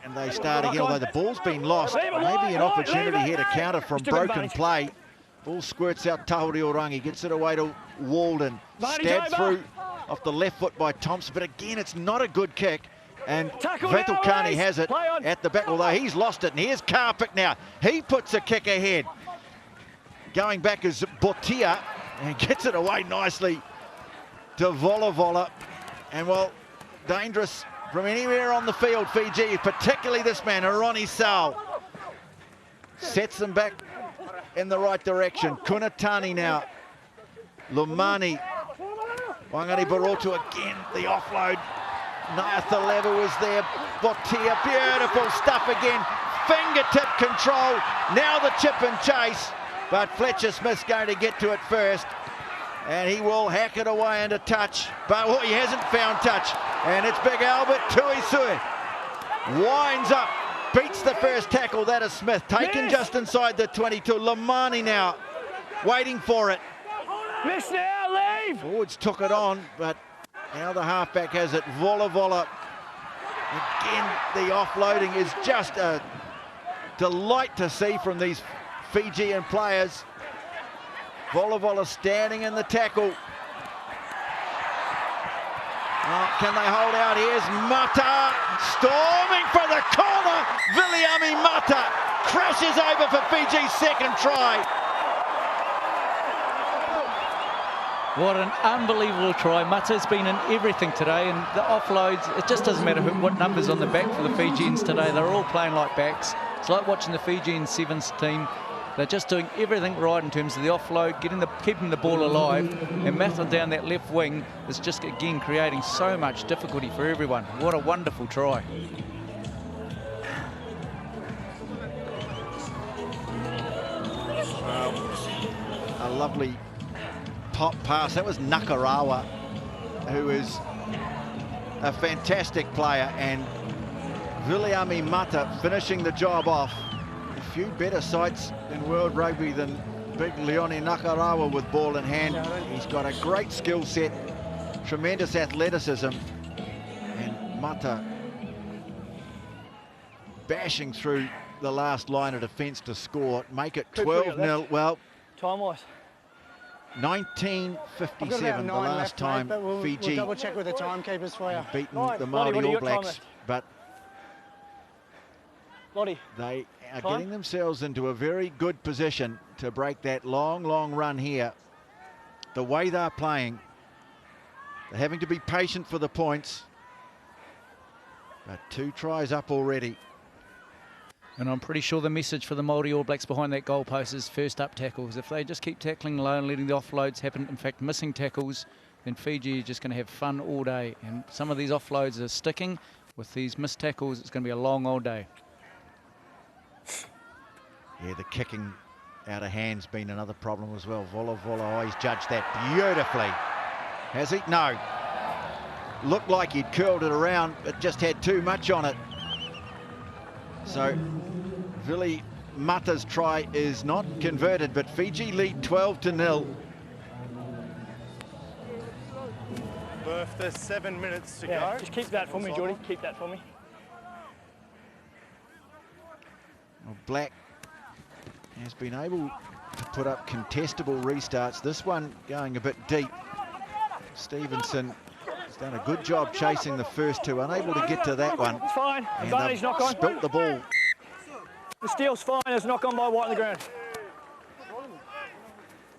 And they start again, although the ball's been lost. Maybe an opportunity here to counter from broken play. Ball squirts out Tauriorangi, gets it away to Walden. Stabbed through off the left foot by Thompson, but again, it's not a good kick. And Vetulkani has it at the back, although he's lost it. And here's Karpik now. He puts a kick ahead. Going back is Botia and gets it away nicely to Volavola. And well, dangerous from anywhere on the field, Fiji, particularly this man, Aroni Sal. Sets them back in the right direction. Kunatani now. Lumani. Wangari Barotu again, the offload. Naathaleva was there. Botia, beautiful stuff again. Fingertip control. Now the chip and chase. But Fletcher Smith's going to get to it first. And he will hack it away into touch. But well, he hasn't found touch. And it's Big Albert Tuisui. Winds up. Beats the first tackle. That is Smith. Taken just inside the 22. Lamani now. Waiting for it. Miss now, leave! Forwards took it on, but now the halfback has it. Volavola. Again, the offloading is just a delight to see from these Fijian players. Volavola standing in the tackle. Oh, can they hold out? Here's Mata storming for the corner. Viliami Mata crashes over for Fiji's second try. What an unbelievable try. Mata's been in everything today, and the offloads, it just doesn't matter what numbers on the back for the Fijians today. They're all playing like backs. It's like watching the Fijian sevens team. They're just doing everything right in terms of the offload, keeping the ball alive, and Mata down that left wing is just, again, creating so much difficulty for everyone. What a wonderful try. A lovely pop pass. That was Nakarawa, who is a fantastic player, and Viliami Mata finishing the job off. A few better sights in World Rugby than big Leone Nakarawa with ball in hand. He's got a great skill set, tremendous athleticism, and Mata bashing through the last line of defence to score, make it 12-0. Well, time-wise. 1957, the last time Fiji We'll double check with the timekeepers for you. beaten Right, the Lottie, Maori what do you All got time Blacks, left? but Lottie, they are Time? getting themselves into a very good position to break that long, long run here. The way they're playing, they're having to be patient for the points, but 2 tries up already. And I'm pretty sure the message for the Maori All Blacks behind that goalpost is first up tackles. If they just keep tackling low and letting the offloads happen, in fact missing tackles, then Fiji are just going to have fun all day. And some of these offloads are sticking. With these missed tackles, it's going to be a long old day. Yeah, the kicking out of hand's been another problem as well. Vola Vola, he's judged that beautifully. Has he? No. Looked like he'd curled it around, but just had too much on it. So Vili Mata's try is not converted, but Fiji lead 12-0. Berth, there's 7 minutes to yeah, go. just keep that for me, Geordie. Keep that for me. Well, Black has been able to put up contestable restarts. This one going a bit deep. Stevenson has done a good job chasing the first 2, unable to get to that one. It's fine. And Advantage, they've knock on. spilt the ball. The steal's fine. It's knock on by White on the ground.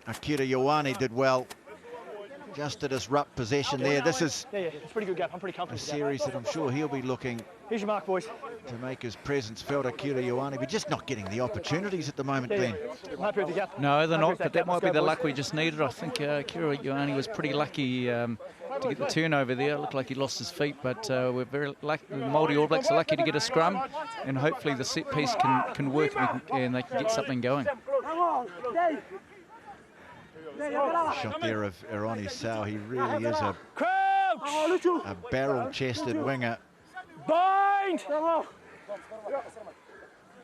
Akira Ioane did well just to disrupt possession there. This is Yeah, it's a pretty good gap. I'm pretty a comfortable with that. series that I'm sure he'll be looking Here's your mark, boys. to make his presence felt. Akira Ioane, but just not getting the opportunities at the moment, Yeah, Glenn. yeah. I'm happy with the gap. No, they're Happy not, with but gap. that might Let's be go, the boys. luck we just needed. I think Kira Ioane was pretty lucky to get the turnover there. It looked like he lost his feet, but we're very lucky. The Maori All Blacks are lucky to get a scrum, and hopefully the set piece can work and they can get something going. Shot there of Eroni Sau. He really is a Crouch! barrel-chested winger. Bind!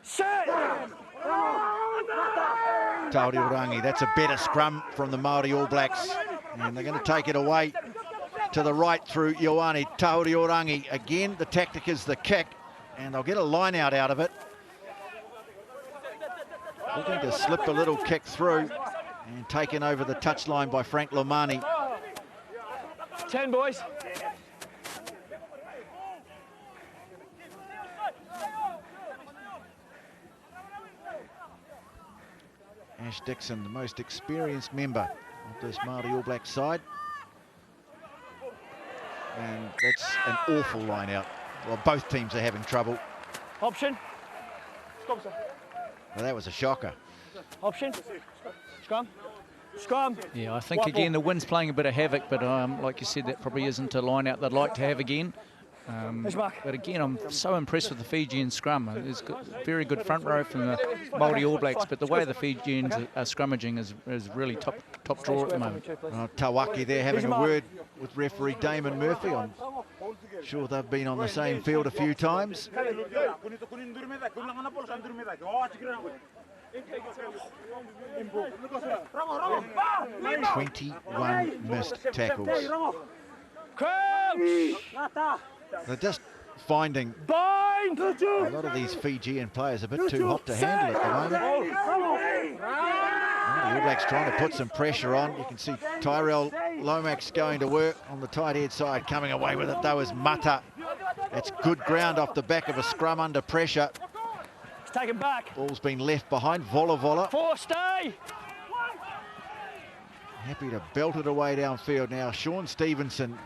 Set! Tauriorangi, that's a better scrum from the Maori All Blacks. And they're going to take it away to the right through Ioane. Tauriorangi, again, the tactic is the kick, and they'll get a line out of it. Looking to slip a little kick through, and taken over the touchline by Frank Lomani. 10, boys. Ash Dixon, the most experienced member of this Māori All Black side. And that's an awful line out. Well, both teams are having trouble. Option. Scrum, sir. Well, that was a shocker. Option. Scrum. Scrum. Yeah, I think White again ball. the wind's playing a bit of havoc, but like you said, that probably isn't a line out they'd like to have again. There's Mark. But again, I'm so impressed with the Fijian scrum. It's got very good front row from the Māori All Blacks, but the way the Fijians are scrummaging is really top draw at the moment. Tawaki there having a word with referee Damon Murphy. I'm sure they've been on the same field a few times. 21 missed tackles. Crouch! They're just finding Bind! a lot of these Fijian players a bit too hot to handle at the moment. The All Blacks trying to put some pressure on. You can see Tyrell Lomax going to work on the tight head side. Coming away with it though is Mata. It's good ground off the back of a scrum under pressure. It's taken back. Ball's been left behind. Vola Vola 4, stay! happy to belt it away downfield now. Sean Stevenson.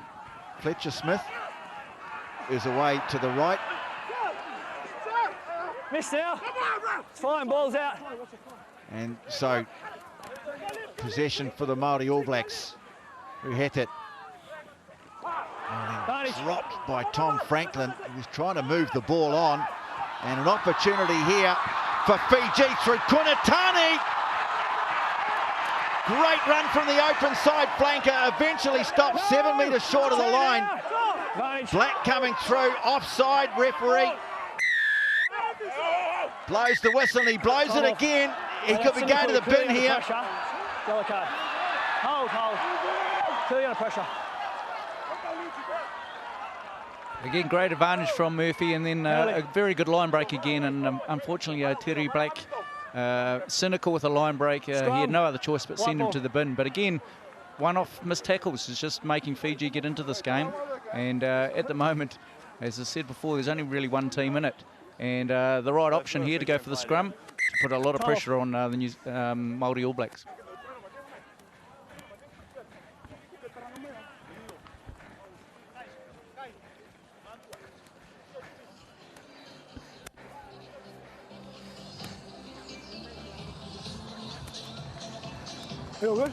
Fletcher Smith is away to the right. Miss now. It's fine, ball's out. And so possession for the Māori All Blacks, who hit it. And then dropped by Tom Franklin. He was trying to move the ball on. And an opportunity here for Fiji through Kunatani. Great run from the open side flanker. Eventually stopped 7 metres short of the line. Black coming through, offside, referee. Blows the whistle and he blows it again. He could be going to the bin here. Yellow card. Hold. Clearly under pressure. Again, great advantage from Murphy, and then a very good line break again. And unfortunately, Terry Black Cynical with a line break. He had no other choice but send him to the bin. But again, one-off missed tackles is just making Fiji get into this game. And at the moment, as I said before, there's only really one team in it. And the right option here to go for the scrum to put a lot of pressure on the Maori All Blacks. Feel good?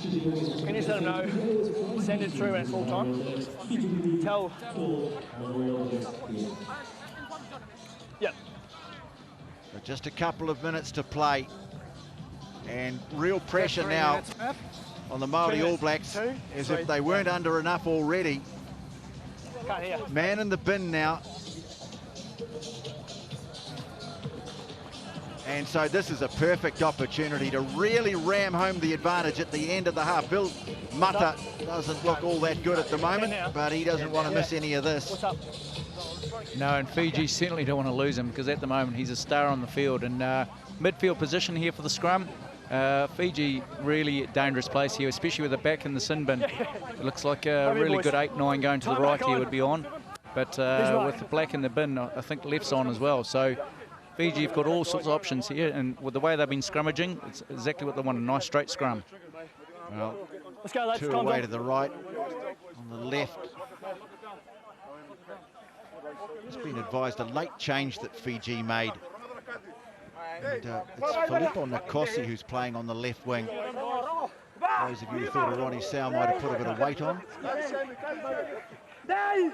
Can you let them know? Send it through when it's full time. Tell. Yep. So just a couple of minutes to play, and real pressure now on the Maori All Blacks, as if they weren't under enough already. Can't hear. Man in the bin now. And so this is a perfect opportunity to really ram home the advantage at the end of the half. Bill Mata doesn't look all that good at the moment, but he doesn't want to miss any of this. What's up? No, and Fiji certainly don't want to lose him, because at the moment he's a star on the field. And midfield position here for the scrum. Fiji really a dangerous place here, especially with the back in the sin bin. It looks like a really good 8-9 going to the right here would be on. But with the black in the bin, I think left's on as well. So Fiji have got all sorts of options here, and with the way they've been scrummaging, it's exactly what they want, a nice straight scrum. Well, let's go, two away to the right, on the left. It's been advised a late change that Fiji made. And it's Filippo Nkosi who's playing on the left wing. Those of you who thought Ronnie Sau might have put a bit of weight on. Nice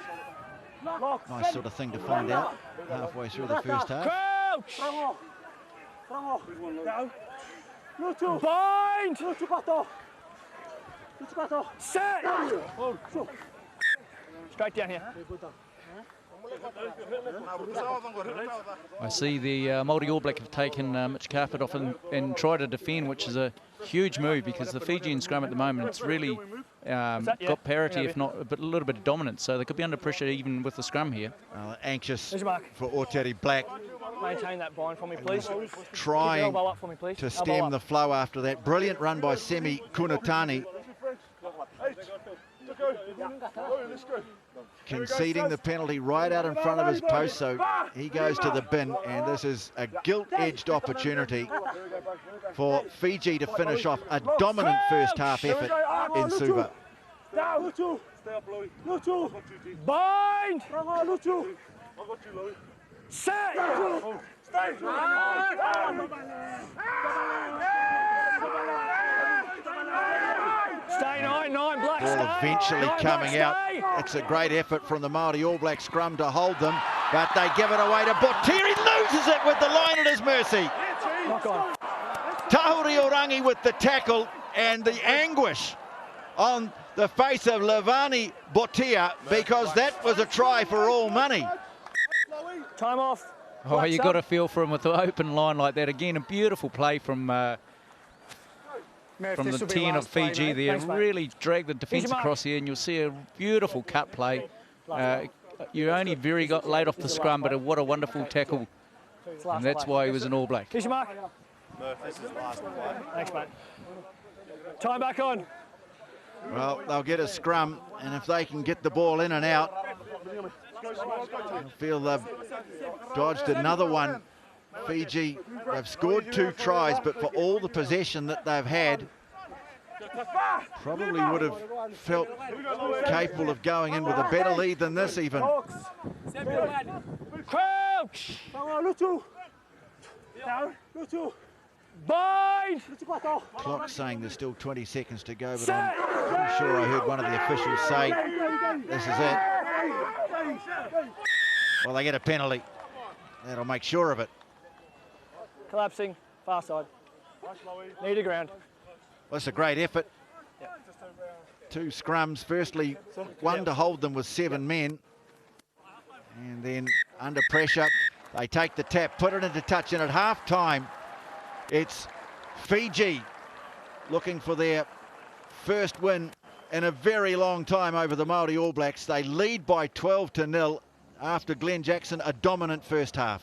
sort of thing to find out halfway through the first half. Bind! Set! Straight down here. I see the Māori All Black have taken Mitch Carpet off and tried to defend, which is a huge move, because the Fijian scrum at the moment, it's really got parity, if not a little bit of dominance, so they could be under pressure even with the scrum here. Anxious for Oteri Black. Maintain that bind for me, please. Trying up for me, please. to stem the flow after that brilliant run by Semi Kunatani. Conceding the penalty right out in front of his post, so he goes to the bin, and this is a gilt-edged opportunity for Fiji to finish off a dominant first half effort in Suva. Bind! Set! Stay 9-9, Black. Ball eventually coming out. It's a great effort from the Māori All Black scrum to hold them, but they give it away to Botieri. Loses it with the line at his mercy. Tahuri Orangi with the tackle, and the anguish on the face of Levani Botia, because that was a try for all money. Time off. Oh, you got to feel for him with the open line like that. Again, a beautiful play from the 10 of Fiji there. Really dragged the defence across here, and you'll see a beautiful cut play. You only very got late off the scrum, but what a wonderful tackle. And that's why he was an All Black. Here's your mark. This is last play. Thanks, mate. Time back on. Well, they'll get a scrum, and if they can get the ball in and out, I feel they've dodged another one. Fiji, they've scored 2 tries, but for all the possession that they've had, probably would have felt capable of going in with a better lead than this even. Crouch! Bind! Clock saying there's still 20 seconds to go, but I'm pretty sure I heard one of the officials say this is it. Well, they get a penalty. That'll make sure of it. Collapsing, far side. Knee to ground. Well, it's a great effort. 2 scrums. Firstly, one to hold them with 7 men. And then under pressure, they take the tap, put it into touch, and at half-time, it's Fiji looking for their first win in a very long time over the Māori All Blacks. They lead by 12-0 after Glenn Jackson, a dominant first half.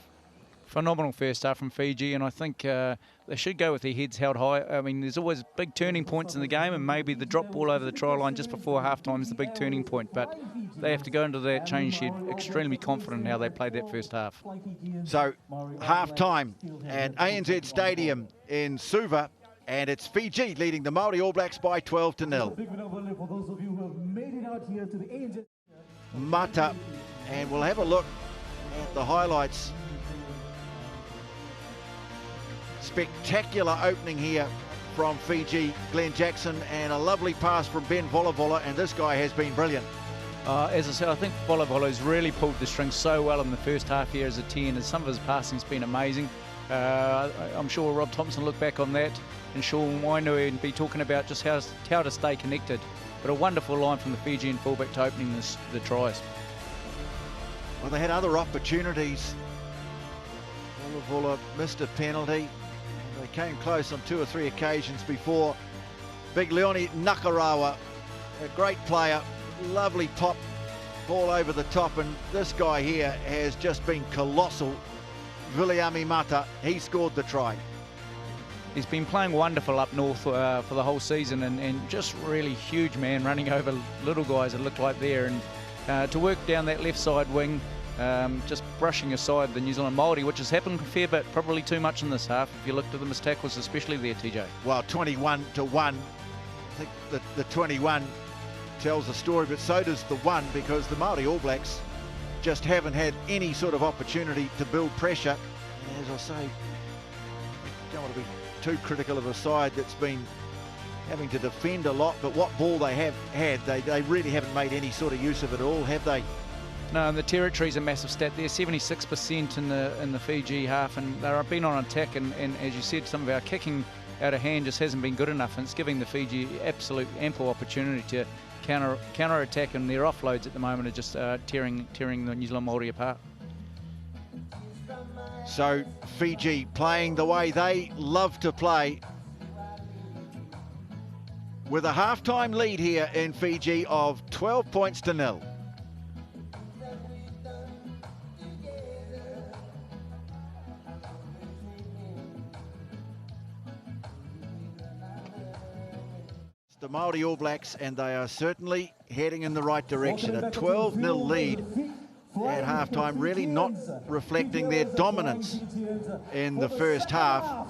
Phenomenal first half from Fiji, and I think they should go with their heads held high. I mean, there's always big turning points in the game, and maybe the drop ball over the try line just before halftime is the big turning point, but they have to go into that change shed extremely confident in how they played that first half. So, half-time at ANZ Stadium in Suva, and it's Fiji leading the Maori All Blacks by 12-0. Mata, and we'll have a look at the highlights. Spectacular opening here from Fiji, Glenn Jackson, and a lovely pass from Ben Volavola, and this guy has been brilliant. As I said, I think Volavolo's really pulled the string so well in the first half here as a 10, and some of his passing's been amazing. I'm sure Rob Thompson look back on that, and Sean Wainui and be talking about just how to stay connected. But a wonderful line from the Fijian fullback to opening the tries. Well, they had other opportunities. Volavola missed a penalty. They came close on 2 or 3 occasions before. Big Leone Nakarawa, a great player, lovely pop, ball over the top, and this guy here has just been colossal. Viliami Mata, he scored the try. He's been playing wonderful up north for the whole season, and just really huge man running over little guys that look like there, and to work down that left side wing, just brushing aside the New Zealand Maori, which has happened a fair bit, probably too much in this half if you looked at the missed tackles, especially there, TJ. Well, 21-1. I think the 21 tells the story, but so does the 1, because the Maori All Blacks just haven't had any sort of opportunity to build pressure. And as I say, I don't want to be too critical of a side that's been having to defend a lot, but what ball they have had, they really haven't made any sort of use of it at all, have they? No, and the territory's a massive stat there, 76% in the Fiji half, and they've been on attack, and as you said, some of our kicking out of hand just hasn't been good enough, and it's giving the Fiji absolute ample opportunity to counter attack, and their offloads at the moment are just tearing the New Zealand Maori apart. So Fiji playing the way they love to play, with a half-time lead here in Fiji of 12 points to 0. The Maori All Blacks, and they are certainly heading in the right direction. A 12-0 lead at halftime, really not reflecting their dominance in the first half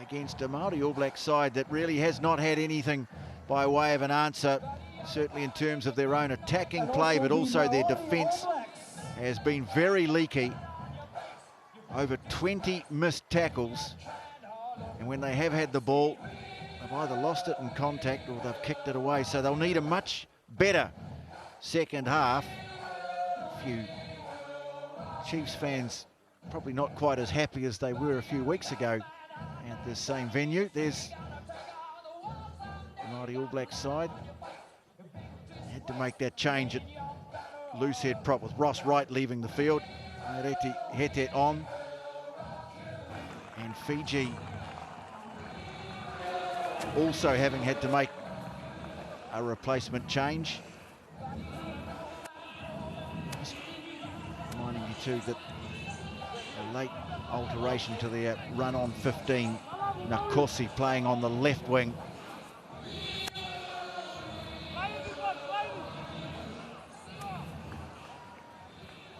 against a Maori All Black side that really has not had anything by way of an answer, certainly in terms of their own attacking play, but also their defence has been very leaky. Over 20 missed tackles, and when they have had the ball, they've either lost it in contact or they've kicked it away, so they'll need a much better second half. A few Chiefs fans probably not quite as happy as they were a few weeks ago at this same venue. There's the Maori All Black side. Had to make that change at loose head prop with Ross Wright leaving the field. Areti Hete on. And Fiji also having had to make a replacement change. Just reminding you too that a late alteration to their run on 15, Nakosi playing on the left wing.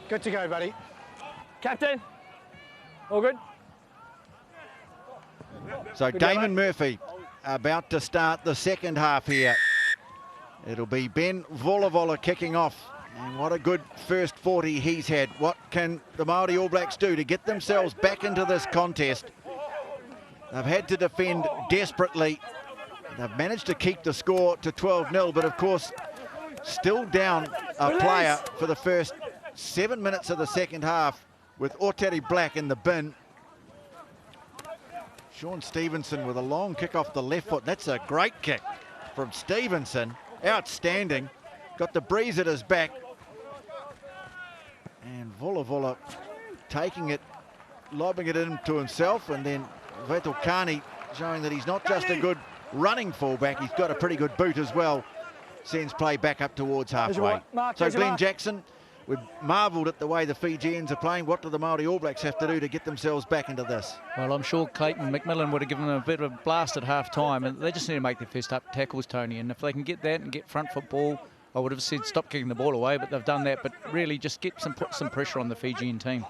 Good to go, buddy. Captain, all good? So Damon Murphy about to start the second half here. It'll be Ben Volavola kicking off. And what a good first 40 he's had. What can the Maori All Blacks do to get themselves back into this contest? They've had to defend desperately. They've managed to keep the score to 12-0, but of course, still down a player for the first 7 minutes of the second half with Oteri Black in the bin. Sean Stevenson with a long kick off the left foot. That's a great kick from Stevenson. Outstanding. Got the breeze at his back. And Volavola taking it, lobbing it into himself, and then Vetokani showing that he's not just a good running fullback, he's got a pretty good boot as well. Sends play back up towards halfway. So Glenn Jackson we've marvelled at the way the Fijians are playing. What do the Maori All Blacks have to do to get themselves back into this? Well, I'm sure Clayton McMillan would have given them a bit of a blast at half-time, and they just need to make their first up tackles, Tony. And if they can get that and get front foot ball, I would have said stop kicking the ball away, but they've done that. But really just put some pressure on the Fijian team.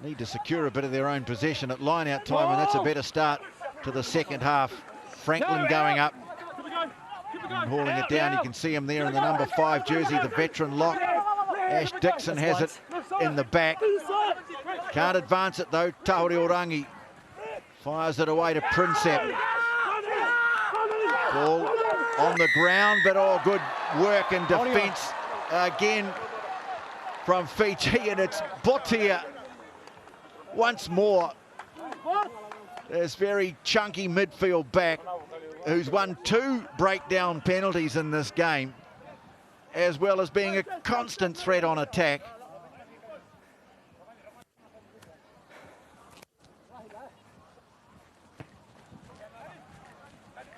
Need to secure a bit of their own possession at line-out time, and that's a better start to the second half. Franklin going up and hauling it down. You can see him there in the number 5 jersey, the veteran lock. Ash Dixon has it in the back. Can't advance it though. Tauriorangi fires it away to Prinsep. Ball on the ground, but good work and defence again from Fiji, and it's Botia once more. This very chunky midfield back who's won 2 breakdown penalties in this game, as well as being a constant threat on attack.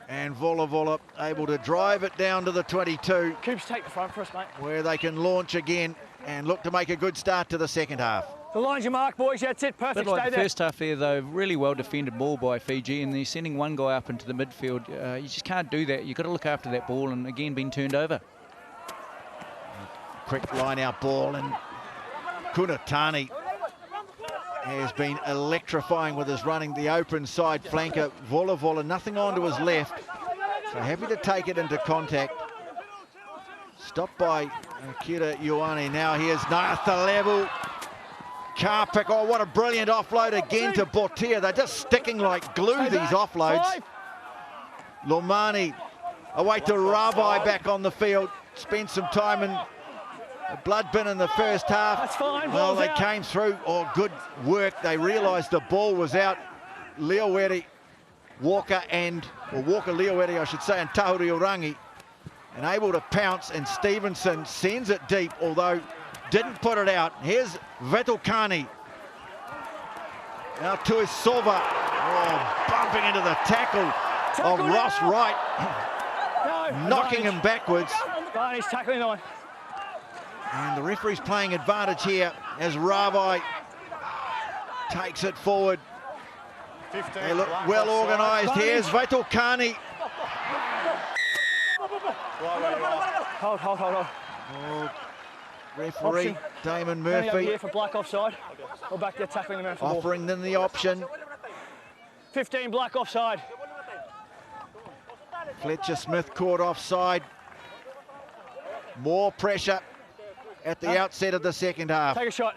And Vola able to drive it down to the 22. Coops, take the front for us, mate. Where they can launch again and look to make a good start to the second half. The line's your mark, boys. That's it. Perfect. But like Stay the there. first half there, though, really well defended ball by Fiji, and they're sending one guy up into the midfield. You just can't do that. You've got to look after that ball, and again, being turned over. Quick line-out ball, and Kunatani has been electrifying with his running the open side flanker. Vola, nothing on to his left. So happy to take it into contact. Stopped by Akira Ioane. Now here's Natha level. Carpick, what a brilliant offload again to Botia. They're just sticking like glue, these offloads. Lomani away to Rabai back on the field. Spent some time in the blood bin in the first half. That's fine. Well, they came through. Good work. They realised the ball was out. Walker Leoweri, I should say, and Tauriorangi, and able to pounce, and Stevenson sends it deep, although didn't put it out. Here's Vetulkani. Now to Isova. Bumping into the tackle of Ross Wright. Knocking him backwards. He's tackling on. And the referee's playing advantage here as Ravai takes it forward. They look well organised. Here's Vetulkani. Hold. Referee Option. Damon Over Murphy here for black offside. Or back there tackling the man for the ball. offering them the option. 15 black offside. Fletcher Smith caught offside. More pressure at the outset of the second half. Take a shot.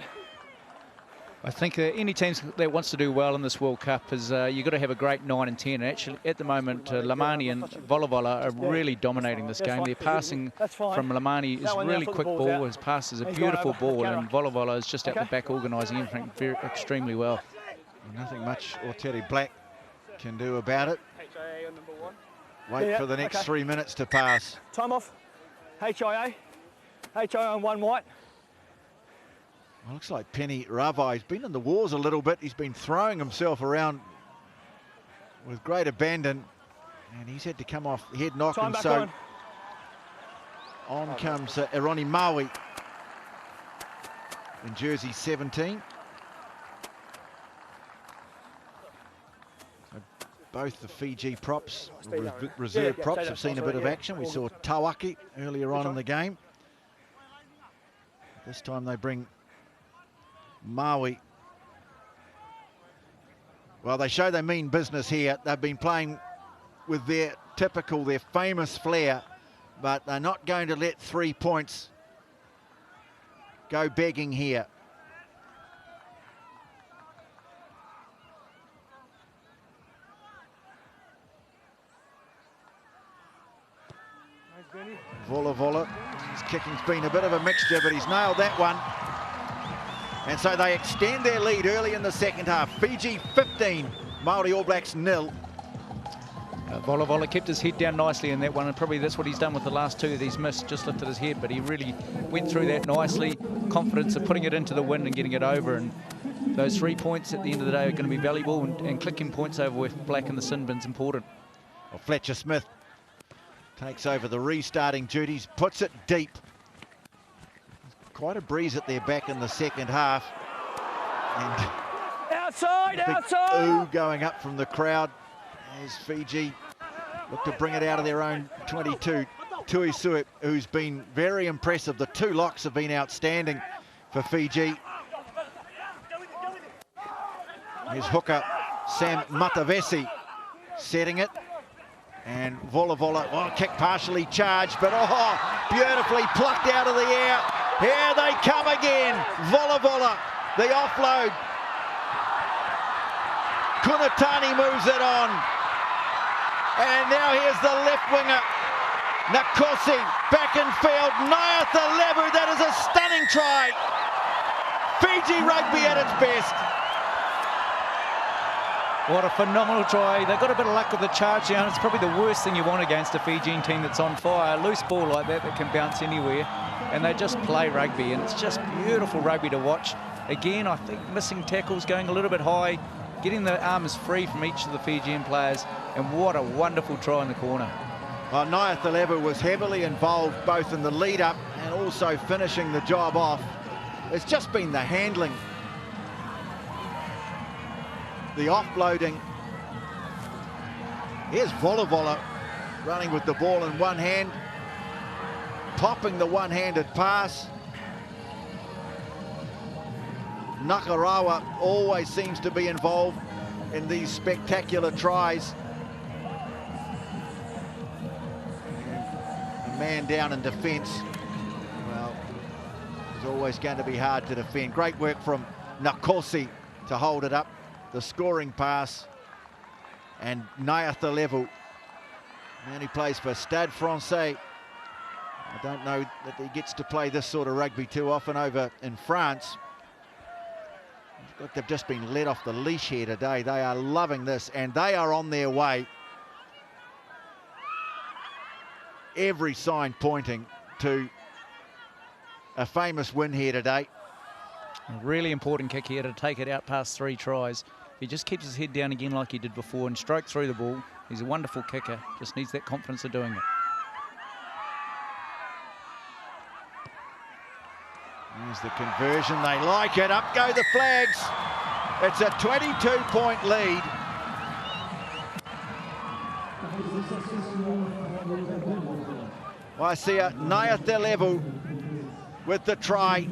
I think any team that wants to do well in this World Cup is you've got to have a great 9 and 10. And actually, at the moment, Lamani and Vola are really dominating this game. Their passing from Lamani is really quick ball. His pass is a beautiful ball, and Vola is just at the back organising everything extremely well. Nothing much Terry Black can do about it. Wait for the next 3 minutes to pass. Time off. HIA on 1 white. Well, looks like Penny Ravai. He's been in the wars a little bit. He's been throwing himself around with great abandon, and he's had to come off head knock, and so on comes Eroni Maui in jersey 17. So both the Fiji props, reserve props, have seen a bit of action. We saw Tawaki earlier on in the game. This time they bring Maui. Well, they show they mean business here. They've been playing with their famous flair, but they're not going to let 3 points go begging here. Vola. His kicking's been a bit of a mixture, but he's nailed that one. And so they extend their lead early in the second half. Fiji 15, Maori All Blacks 0. Vola kept his head down nicely in that one, and probably that's what he's done with the last 2 that he's missed, just lifted his head, but he really went through that nicely. Confidence of putting it into the wind and getting it over, and those 3 points at the end of the day are going to be valuable, and clicking points over with Black in the sin bin's important. Well, Fletcher Smith takes over the restarting duties, puts it deep. quite a breeze at their back in the second half. And outside, big outside! ooh going up from the crowd as Fiji look to bring it out of their own 22. Tui Suip, who's been very impressive. The two locks have been outstanding for Fiji. Here's hooker Sam Matavesi setting it. And Vola oh, kick partially charged, but oh, beautifully plucked out of the air. Here they come again. Vola, the offload. Kunatani moves it on. And now here's the left winger. Nakosi back in field. Nyatha-Levu, that is a stunning try. Fiji rugby at its best. What a phenomenal try. They've got a bit of luck with the charge down. It's probably the worst thing you want against a Fijian team that's on fire. A loose ball like that can bounce anywhere. And they just play rugby, and it's just beautiful rugby to watch. Again, I think missing tackles, going a little bit high, getting the arms free from each of the Fijian players. And what a wonderful try in the corner. Well, Nyatha-Levu was heavily involved both in the lead-up and also finishing the job off. It's just been the handling, the offloading. Here's Vola running with the ball in one hand, popping the one-handed pass. Nakarawa always seems to be involved in these spectacular tries. And a man down in defence, well, it's always going to be hard to defend. Great work from Nakosi to hold it up. The scoring pass, and Nyatha-Levu, man, he plays for Stade Francais. I don't know that he gets to play this sort of rugby too often over in France. Look, they've just been let off the leash here today. They are loving this, and they are on their way. Every sign pointing to a famous win here today. A really important kick here to take it out past 3 tries. He just keeps his head down again like he did before and stroke through the ball. He's a wonderful kicker, just needs that confidence of doing it. Here's the conversion, they like it, up go the flags. It's a 22-point lead. Well, I see a Nyatha-Levu with the try,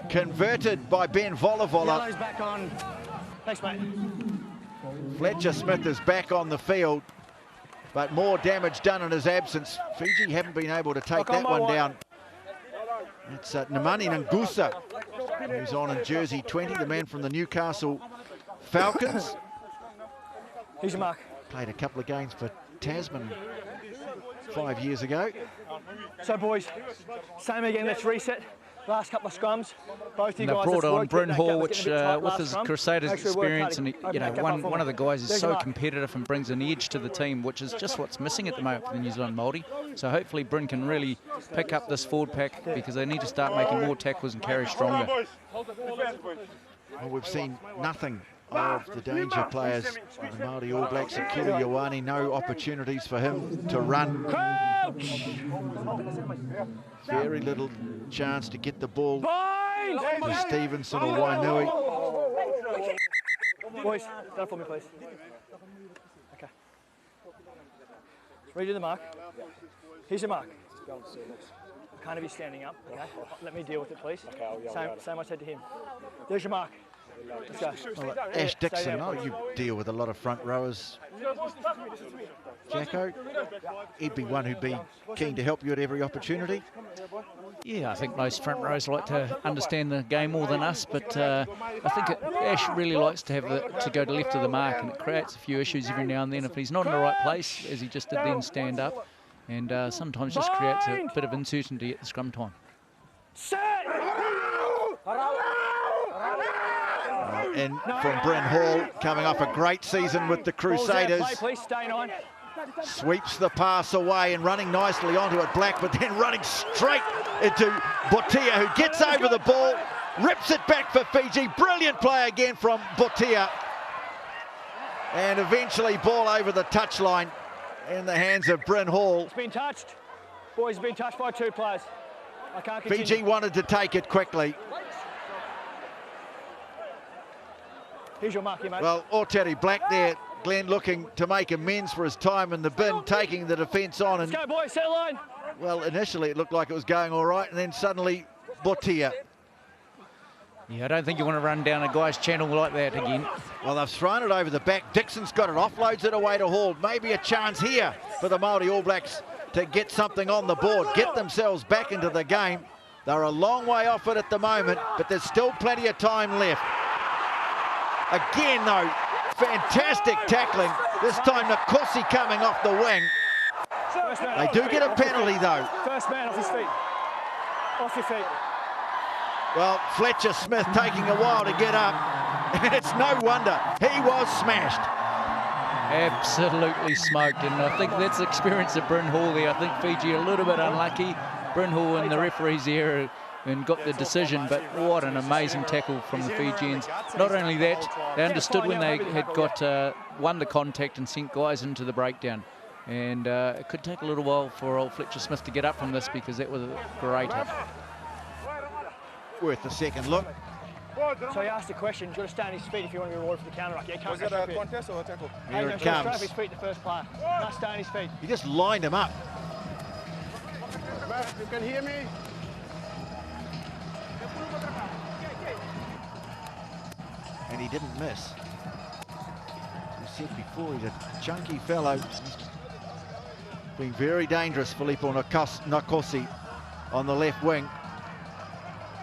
converted by Ben Vola. Yellow's back on. Thanks, mate. Fletcher Smith is back on the field, but more damage done in his absence. Fiji haven't been able to take that one down. It's Nemani Ngusa, who's on in jersey 20, the man from the Newcastle Falcons. Here's your mark. Played a couple of games for Tasman 5 years ago. So, boys, same again. Let's reset. Last couple of scrums. Both you and guys. they brought on Bryn Hall, which with his Crusaders experience, and one of the guys is so competitive and brings an edge to the team, which is just what's missing at the moment for the New Zealand Maori. So hopefully Bryn can really pick up this forward pack, because they need to start making more tackles and carry stronger. Well, we've seen nothing of the danger players of the Māori All Blacks. Akira Ioane, no opportunities for him to run. Very little chance to get the ball to Stevenson or Wainui. Boys, done for me, please. Okay. Ready to the mark. Here's your mark. Kind of be standing up. Okay. Let me deal with it, please. Same I said to him. There's your mark. Let's go. Well, Ash Dixon, oh, you deal with a lot of front rowers. Jacko, he'd be one who'd be keen to help you at every opportunity. Yeah, I think most front rows like to understand the game more than us, but I think Ash really likes to have to go to left of the mark, and it creates a few issues every now and then if he's not in the right place, as he just did then stand up, and sometimes just creates a bit of uncertainty at the scrum time. And from Bryn Hall, coming off a great season with the Crusaders. Sweeps the pass away and running nicely onto it, Black, but then running straight into Botia, who gets over the ball, rips it back for Fiji. Brilliant play again from Botia. And eventually ball over the touchline in the hands of Bryn Hall. It's been touched. Boys, it's been touched by 2 players. I can't continue. Fiji wanted to take it quickly. Here's your mark here, mate. Well, Oteri Black there, Glenn, looking to make amends for his time in the bin, taking the defence on. And Let's go, boys, set line. well, initially it looked like it was going all right, and then suddenly Botia. Yeah, I don't think you want to run down a guy's channel like that again. Well, they've thrown it over the back. Dixon's got it, offloads it away to Hall. Maybe a chance here for the Maori All Blacks to get something on the board, get themselves back into the game. They're a long way off it at the moment, but there's still plenty of time left. Again, though, fantastic tackling. This time, Nkosi coming off the wing. They do get a penalty, though. First man off his feet. Off your feet. Well, Fletcher Smith taking a while to get up, and it's no wonder he was smashed. Absolutely smoked, and I think that's the experience of Bryn Hall there. I think Fiji a little bit unlucky. Bryn Hall in the referee's error and got the decision, but what an amazing tackle from the Fijians. Not only that, they understood when they had got won the contact and sent guys into the breakdown. And it could take a little while for old Fletcher Smith to get up from this, because that was a great hit. Worth a second look. So he asked the question, you've got to stand on his feet if you want to be rewarded for the counter. Yeah, can't Was it a contest or a tackle? Here it comes. Strap his feet, the first player. Not stay on his feet. He just lined him up. You can hear me? And he didn't miss. As we said before, he's a chunky fellow. He's been very dangerous, Filippo Nkosi on the left wing.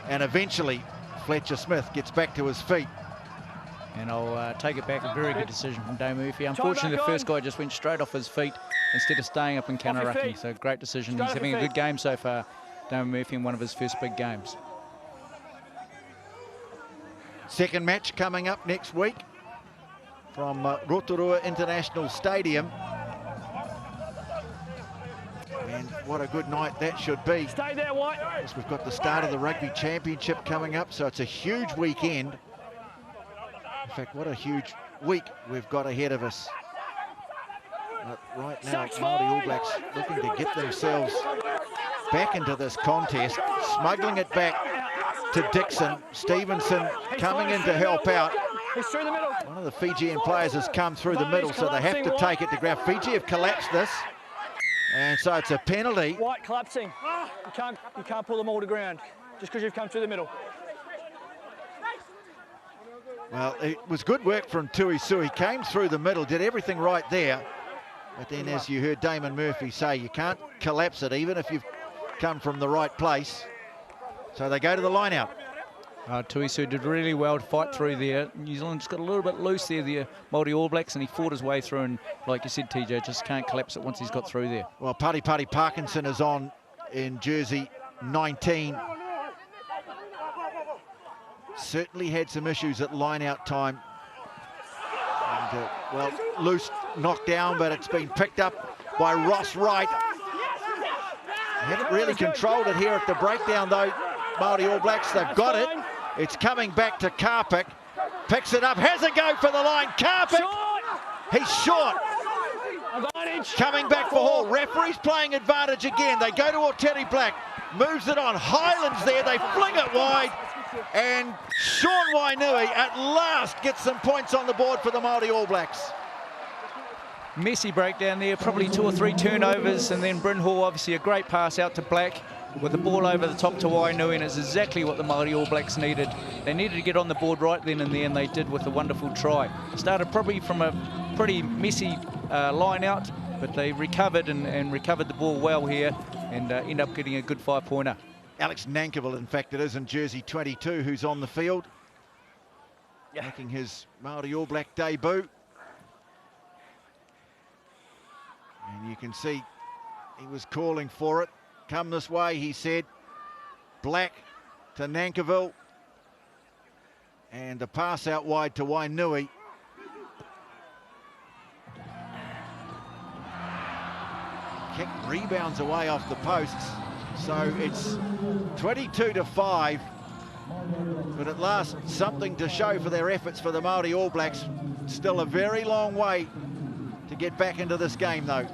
And eventually, Fletcher Smith gets back to his feet. And I'll take it back, a very good decision from Dave Murphy. Unfortunately, the first guy just went straight off his feet instead of staying up and counter-rucking. So great decision. He's having a good game so far, Dave Murphy, in one of his first big games. Second match coming up next week from Rotorua International Stadium. And what a good night that should be. Stay there, White. As we've got the start of the Rugby Championship coming up, so it's a huge weekend. In fact, what a huge week we've got ahead of us. But right now, Māori All Blacks looking to get themselves back into this contest, smuggling it back to Dixon. Stevenson coming in to help out. He's through the middle. One of the Fijian players has come through the middle, so they have to take it to ground. Fiji have collapsed this, and so it's a penalty. White collapsing. You can't pull them all to ground just because you've come through the middle. Well, it was good work from Tui Sui. Came through the middle, did everything right there. But then, as you heard Damon Murphy say, you can't collapse it even if you've come from the right place. So they go to the line out. Tui Sui did really well to fight through there. New Zealand's got a little bit loose there, the Māori All Blacks, and he fought his way through, and like you said, TJ, just can't collapse it once he's got through there. Well, Pari Parkinson is on in jersey 19. Certainly had some issues at line-out time. And, well, loose, knocked down, but it's been picked up by Ross Wright. Haven't really controlled it here at the breakdown, though. Māori All Blacks, they've got it. It's coming back to Karpik. Picks it up, has a go for the line. Karpik, he's short. Coming back for Hall. Referee's playing advantage again. They go to Oteri Black. Moves it on. Highlands there. They fling it wide. And Sean Wainui at last gets some points on the board for the Māori All Blacks. Messy breakdown there, probably 2 or 3 turnovers, and then Bryn Hall, obviously a great pass out to Black with the ball over the top to Wainui, and it's exactly what the Māori All Blacks needed. They needed to get on the board right then and there, and they did with a wonderful try. Started probably from a pretty messy line out, but they recovered and recovered the ball well here, and end up getting a good 5-pointer. Alex Nankivell, in fact, it is in jersey 22, who's on the field, making his Māori All Black debut. And you can see he was calling for it. Come this way, he said. Black to Nankivell. And the pass out wide to Wainui. Kick rebounds away off the posts. So it's 22-5. But at last, something to show for their efforts for the Māori All Blacks. Still a very long way to get back into this game, though.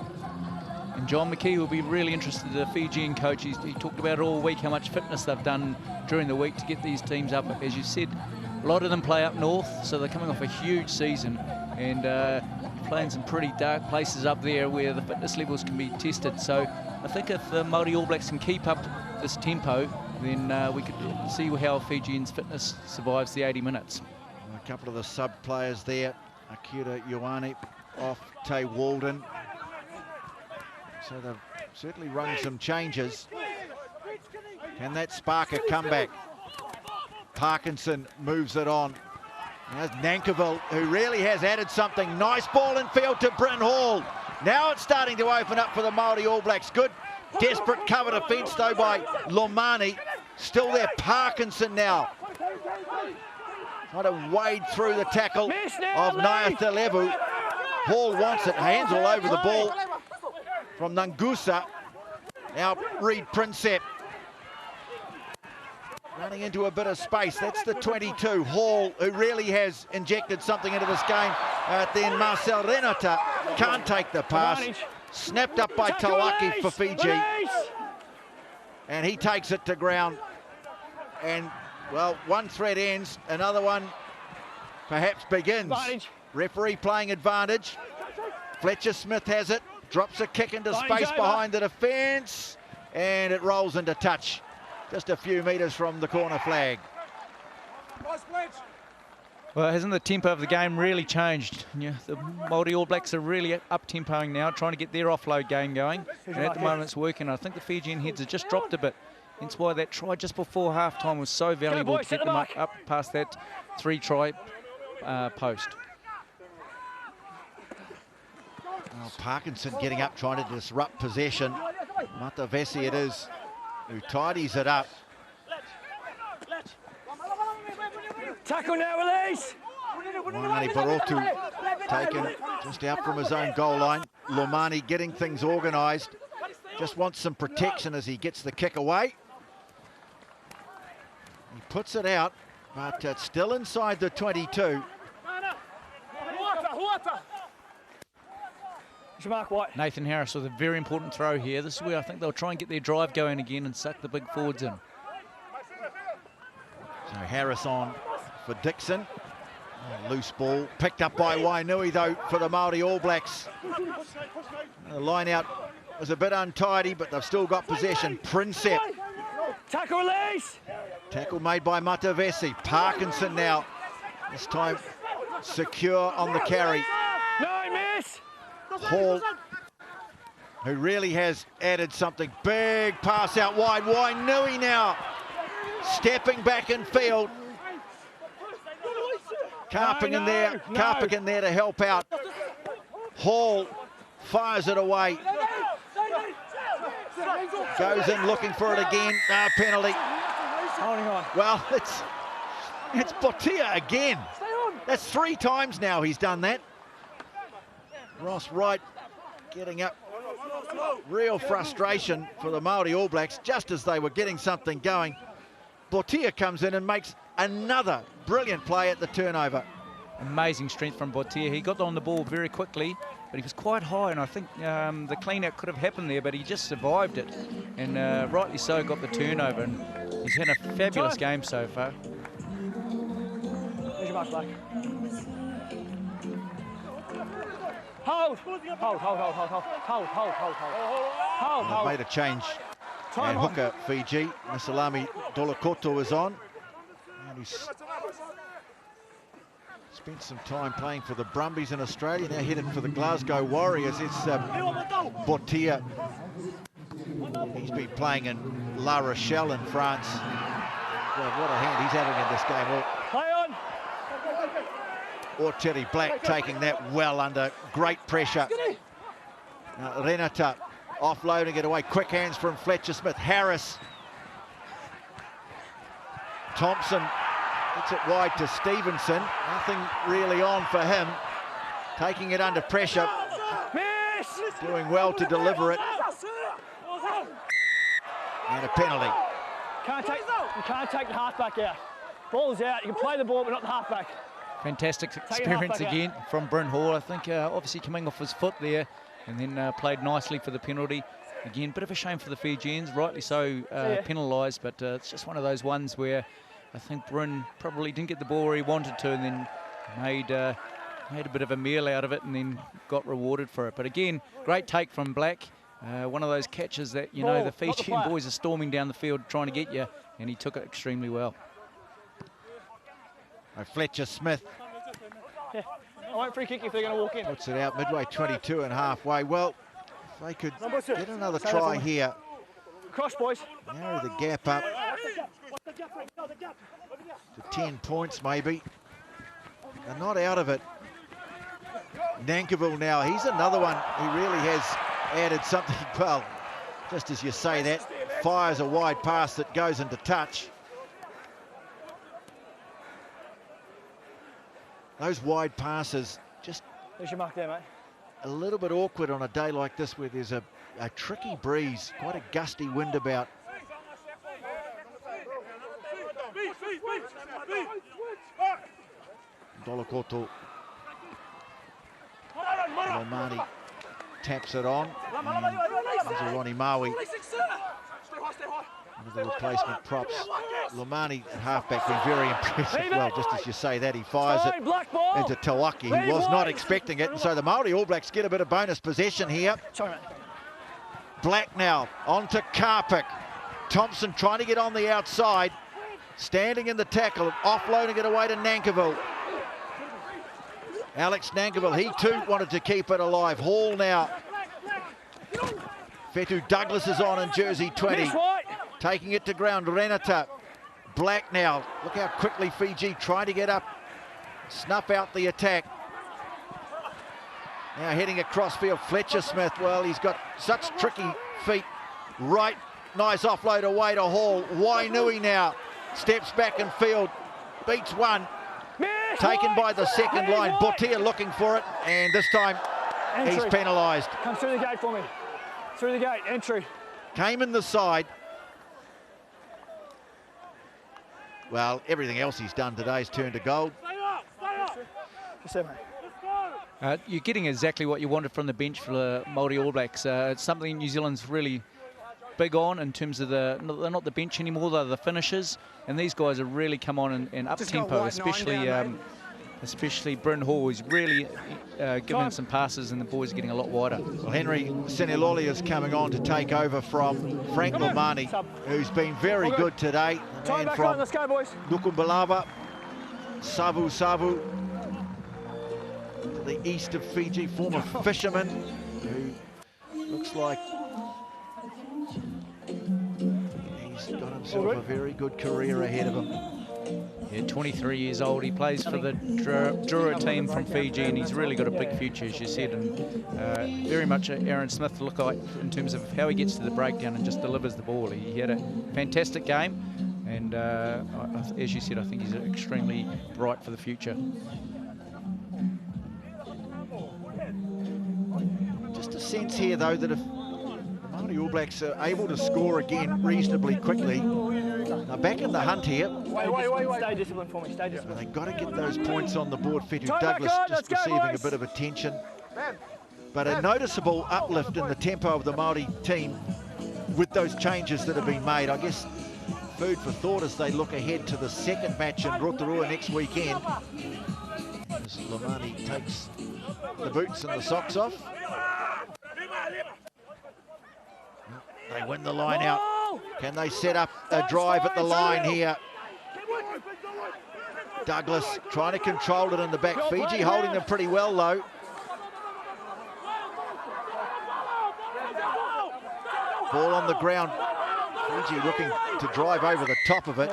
And John McKee will be really interested, the Fijian coach. He talked about it all week, how much fitness they've done during the week to get these teams up. As you said, a lot of them play up north, so they're coming off a huge season and playing some pretty dark places up there where the fitness levels can be tested. So I think if the Maori All Blacks can keep up this tempo, then we could see how Fijians' fitness survives the 80 minutes. A couple of the sub players there, Akira Ioane off Tay Walden. So they've certainly run some changes. Can that spark a comeback? Parkinson moves it on. There's Nankerville, who really has added something. Nice ball in field to Bryn Hall. Now it's starting to open up for the Maori All Blacks. Good, desperate cover defence, though, by Lomani. Still there, Parkinson now. Trying to wade through the tackle of Naiatalevu. Hall wants it, hands all over the ball from Nangusa. Now Reed Prinsep. Running into a bit of space. That's the 22. Hall, who really has injected something into this game. Then Marcel Renata can't take the pass. Snapped up by Tawaki for Fiji. And he takes it to ground. And, well, one threat ends. Another one perhaps begins. Referee playing advantage. Fletcher Smith has it. Drops a kick into space behind the defence. And it rolls into touch. Just a few metres from the corner flag. Well, hasn't the tempo of the game really changed? Yeah, the Māori All Blacks are really up-tempoing now, trying to get their offload game going. And at the moment it's working. I think the Fijian heads have just dropped a bit. Hence why that try just before half-time was so valuable to get them up past that 3-try post. Well, Parkinson getting up, trying to disrupt possession. Matavesi it is who tidies it up. Tackle now, release! Waimari Barotu taken just out from his own goal line. Lomani getting things organised. Just wants some protection as he gets the kick away. He puts it out, but it's still inside the 22. Nathan Harris with a very important throw here. This is where I think they'll try and get their drive going again and suck the big forwards in. So Harris on for Dixon. Oh, loose ball picked up by Wainui though for the Māori All Blacks. The line out was a bit untidy, but they've still got possession. Prinsep. Tackle release! Tackle made by Matavesi. Parkinson now. This time secure on the carry. No, miss! Hall, who really has added something. Big pass out wide. Wainui now stepping back in field. Carping in there, Carping in there to help out. Hall fires it away. Goes in looking for it again. Penalty. Holding on. Well, it's Botia again. That's 3 times now he's done that. Ross Wright getting up. Real frustration for the Māori All Blacks just as they were getting something going. Botia comes in and makes another brilliant play at the turnover. Amazing strength from Botia. He got on the ball very quickly, but he was quite high, and I think the clean-out could have happened there, but he just survived it, and rightly so got the turnover, and he's had a fabulous game so far. Where's your mark, Black? Hold! Hold. Made a change. And hooker Fiji, Nasalami Dolakoto is on. And he's spent some time playing for the Brumbies in Australia, now headed for the Glasgow Warriors. It's Botia. He's been playing in La Rochelle in France. Well, what a hand he's having in this game. Well, Play on! or Terry Black taking that well under great pressure. Renata offloading it away. Quick hands from Fletcher Smith. Harris. Thompson gets it wide to Stevenson. Nothing really on for him. Taking it under pressure. Miss! Doing well to deliver it. And a penalty. You can't take the halfback out. Ball's out. You can play the ball, but not the halfback. Fantastic experience again from Bryn Hall. I think obviously coming off his foot there, and then played nicely for the penalty. Again, bit of a shame for the Fijians, rightly so penalised, but it's just one of those ones where I think Bryn probably didn't get the ball where he wanted to, and then made a bit of a meal out of it, and then got rewarded for it. But again, great take from Black. One of those catches that, you know, the Fijian boys are storming down the field trying to get you, and he took it extremely well. Fletcher Smith. Yeah. I won't free kick if they're going to walk in. Puts it out midway, 22 and halfway. Well, if they could get another try here. Cross, boys. Narrow the gap up to 10 points maybe. They're not out of it. Nankivell now, he's another one who really has added something. Well, just as you say that, fires a wide pass that goes into touch. Those wide passes, just There's your mark there, mate. a little bit awkward on a day like this where there's a tricky breeze, quite a gusty wind about. Dolokoto. Lomani taps it on. There's a Ronnie Maui. One of the replacement props. Lomani at halfback been very impressive. Well, just as you say that, he fires it into Tawaki, who was not expecting it. And so the Maori All Blacks get a bit of bonus possession here. Black now onto Karpik. Thompson trying to get on the outside. Standing in the tackle, offloading it away to Nankivell. Alex Nankivell, he too wanted to keep it alive. Hall now. Fetu Douglas is on in jersey 20. Taking it to ground, Renata. Black now. Look how quickly Fiji trying to get up. Snuff out the attack. Now heading across field, Fletcher Smith. Well, he's got such tricky feet. Right, nice offload away to Hall. Wainui now. Steps back in field. Beats one. Taken by the second line. Botia looking for it. And this time he's penalised. Come through the gate for me. Through the gate, entry. Came in the side. Well, everything else he's done today has turned to gold. You're getting exactly what you wanted from the bench for the Maori All Blacks. It's something New Zealand's really big on in terms of they're not the bench anymore, they're the finishers. And these guys have really come on and up tempo, especially Bryn Hall, who's really giving some passes, and the boys are getting a lot wider. Well, Henry Seniloli is coming on to take over from Frank Lomani, who's been very good today. The man from Nukumbalava, Savu, to the east of Fiji, former fisherman, who looks like he's got himself a very good career ahead of him. Yeah, 23 years old. He plays for the Drua team from Fiji, and he's really got a big future, as you said, and very much Aaron Smith to look like in terms of how he gets to the breakdown and just delivers the ball. He had a fantastic game, and as you said, I think he's extremely bright for the future. Just a sense here, though, that if the Maori All Blacks are able to score again reasonably quickly, they're back in the hunt here. Wait. Stay disciplined for me, stay disciplined. They've got to get those points on the board. Fetu Douglas just receiving a bit of attention. But a noticeable uplift in the tempo of the Maori team with those changes that have been made. I guess food for thought as they look ahead to the second match in Rotorua next weekend. As Lomani takes the boots and the socks off. They win the line out. Can they set up a drive at the line here? Douglas trying to control it in the back. Fiji holding them pretty well, though. Ball on the ground. Fiji looking to drive over the top of it.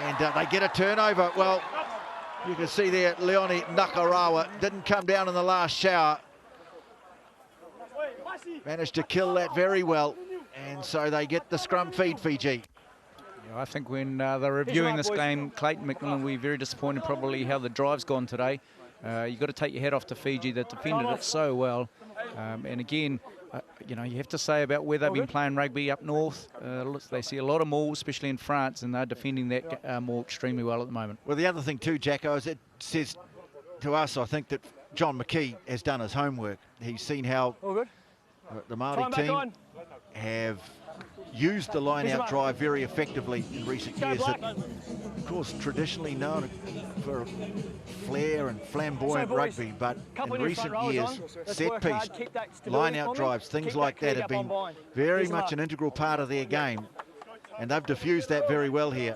And they get a turnover. Well, you can see there, Leone Nakarawa didn't come down in the last shower. Managed to kill that very well. And so they get the scrum feed, Fiji. Yeah, I think when they're reviewing this game, Clayton McMillan will be very disappointed probably how the drive's gone today. You've got to take your hat off to Fiji that defended it so well. And again, you know, you have to say about where they've been playing rugby up north. They see a lot of mauls, especially in France, and they're defending that maul extremely well at the moment. Well, the other thing too, Jacko, is it says to us, I think, that John McKee has done his homework. He's seen how the Maori team have used the line-out drive very effectively in recent years. That, of course, traditionally known for flair and flamboyant rugby, but in recent years, set-piece, line-out drives, things like that have been very much an integral part of their game, and they've diffused that very well here.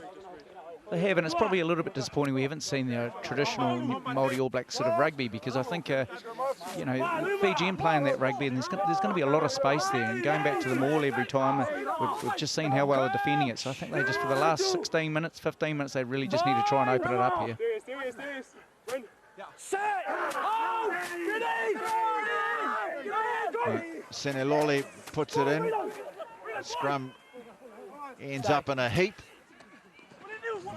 They have, and it's probably a little bit disappointing we haven't seen the traditional Maori All Black sort of rugby, because I think, you know, Fijian playing that rugby, and there's going to be a lot of space there, and going back to the maul every time, we've just seen how well they're defending it. So I think they just, for the last 16 minutes, 15 minutes, they really just need to try and open it up here. Senelole puts it in. Scrum ends up in a heap.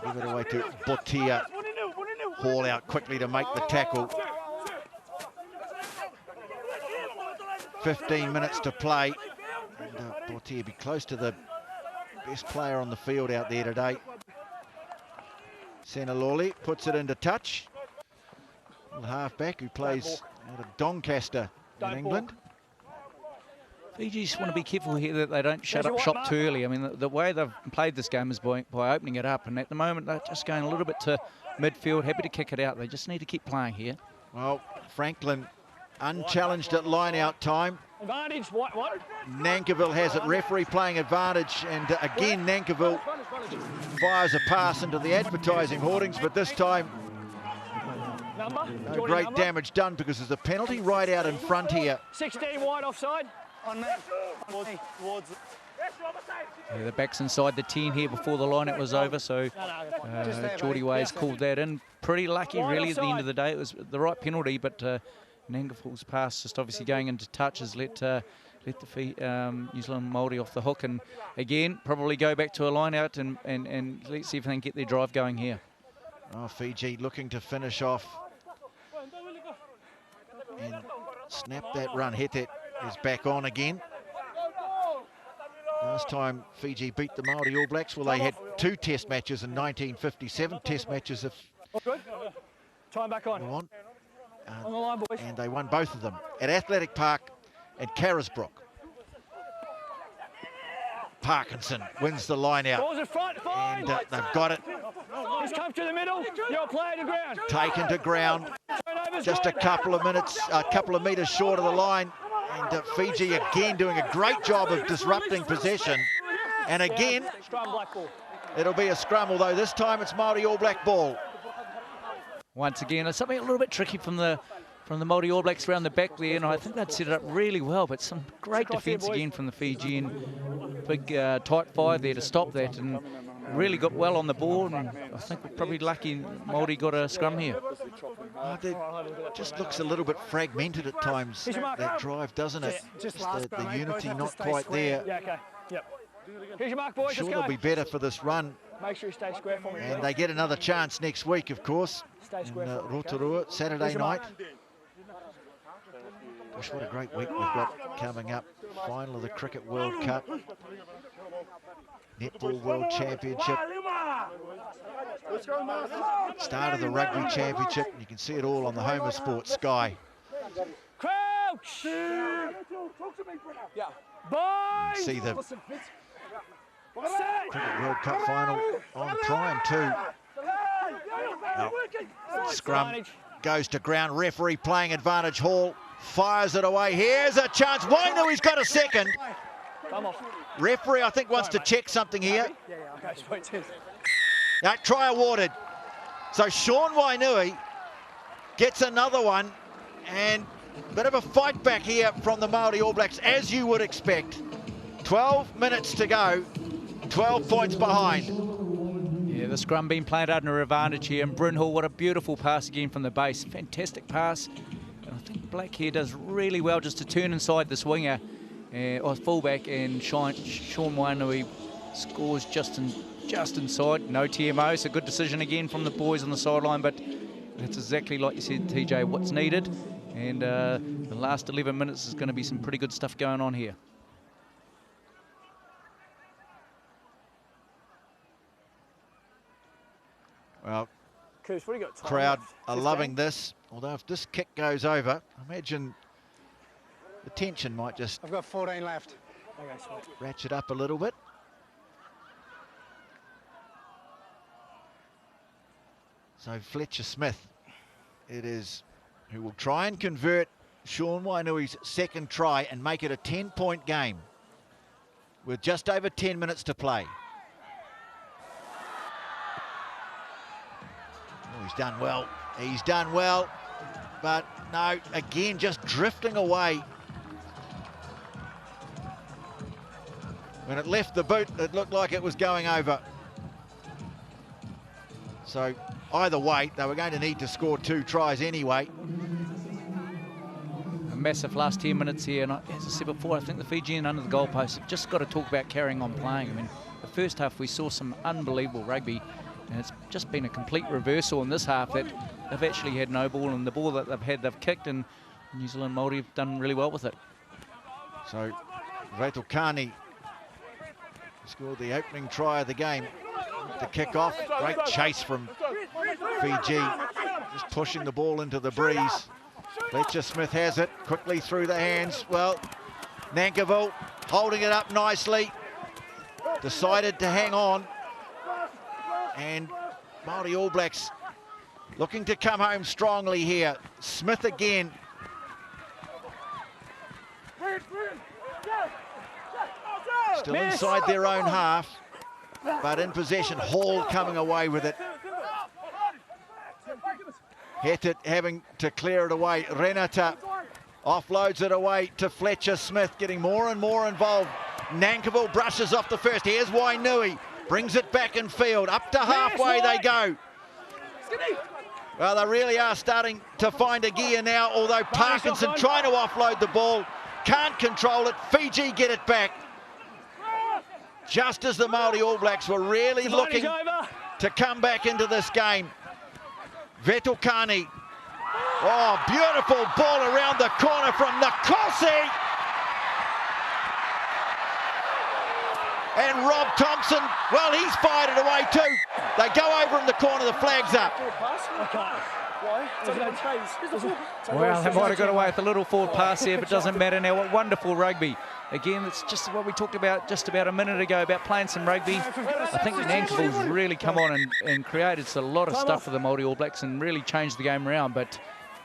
Give it away to Botia. Haul out quickly to make the tackle. 15 minutes to play. And Botia be close to the best player on the field out there today. Senelole puts it into touch. The halfback who plays out of Doncaster in England. Fiji just want to be careful here that they don't shut up shop too early. I mean, the way they've played this game is by opening it up, and at the moment they're just going a little bit to midfield, happy to kick it out. They just need to keep playing here. Well, Franklin unchallenged at line-out time. Advantage, what? Nankivell has it, referee playing advantage, and again Nankivell fires a pass into the advertising hoardings, but this time no great damage done because there's a penalty right out in front here. 16 wide offside. On me. Yeah, the back's inside the 10 here before the line it was over, so Geordie Ways called that in. Pretty lucky really at the end of the day. It was the right penalty, but Nangaville's pass just obviously going into touch has let the New Zealand Maori off the hook, and again probably go back to a line out and let's see if they can get their drive going here. Oh, Fiji looking to finish off and snap that run. Hetet is back on again. Last time Fiji beat the Maori All Blacks, well, they had 2 test matches in 1957. Test matches if Time back on. on On the line, boys. and they won both of them at Athletic Park and Carisbrook. Parkinson wins the line out, Balls in front, fine. and they've got it. He's come to the middle. You're playing to ground. Taken to ground, Turnovers, just a right. couple of meters short of the line. And Fiji again doing a great job of disrupting possession. And again, Scrum, black ball. it'll be a scrum, although this time it's Maori All Black ball. Once again, it's something a little bit tricky from the Maori All Blacks around the back there, and I think they'd set it up really well, but some great defence again from the Fijian. Big tight 5 there to stop that, and really got well on the ball, and I think we're probably lucky Maori got a scrum here. It just looks a little bit fragmented at times, that drive, doesn't it? Just the unity not quite there. Yeah, okay. Yep. Here's your mark, boys. Sure, Let's they'll go. be better for this run. Make sure you stay square for me. And they get another chance next week, of course, Stay in square. Rotorua, Saturday night. Gosh, what a great week we've got coming up. Final of the Cricket World Cup. Netball World Championship. Start of the Rugby Championship. You can see it all on the home of sports, Sky. Crouch! Boys! See the Cricket World Cup final on Prime too. Scrum goes to ground. Referee playing advantage. Hall fires it away. Here's a chance. Wainui's got a second. Referee, I think, wants to check something here. Try awarded. So Sean Wainui gets another one, and a bit of a fight back here from the Maori All Blacks, as you would expect. 12 minutes to go, 12 points behind. Yeah, the scrum being played under advantage here, and Brynhall, what a beautiful pass again from the base. Fantastic pass. And I think Black here does really well just to turn inside this winger, or fullback, and Sean Wainui scores just inside. No TMO, so good decision again from the boys on the sideline, but that's exactly like you said, TJ, what's needed. And the last 11 minutes is going to be some pretty good stuff going on here. Well, Coos, what do you got? crowd are loving this. Although if this kick goes over, I imagine the tension might just I've got 14 left. Okay, sweet. ratchet up a little bit. So Fletcher Smith, it is, who will try and convert Sean Wainui's second try and make it a 10-point game with just over 10 minutes to play. Oh, he's done well. He's done well. But no, again, just drifting away. When it left the boot, it looked like it was going over. So either way, they were going to need to score 2 tries anyway. A massive last 10 minutes here, and as I said before, I think the Fijian under the goalpost have just got to talk about carrying on playing. I mean, the first half we saw some unbelievable rugby, and it's just been a complete reversal in this half that they've actually had no ball, and the ball that they've had, they've kicked, and New Zealand Māori have done really well with it. So Vetukani scored the opening try of the game. The kick-off, great chase from Fiji, just pushing the ball into the breeze. Fletcher Smith has it, quickly through the hands. Well, Nankivell holding it up nicely, decided to hang on. And Māori All Blacks looking to come home strongly here. Smith again. Still inside their own half, but in possession. Hall coming away with it. Hettit having to clear it away. Renata offloads it away to Fletcher Smith, getting more and more involved. Nankivell brushes off the first. Here's Wainui, brings it back in field. Up to halfway they go. Well, they really are starting to find a gear now, although Parkinson trying to offload the ball, can't control it. Fiji get it back. Just as the Māori All Blacks were really looking to come back into this game. Vetukani. Oh, beautiful ball around the corner from Nkosi. And Rob Thompson, well, he's fired it away too. They go over in the corner, the flag's up. Well, they might have got away with a little forward pass here, but doesn't matter now. What wonderful rugby. Again, it's just what we talked about just about a minute ago about playing some rugby. I think Nankivell's really come on and created a lot of stuff for the Māori All Blacks and really changed the game around. But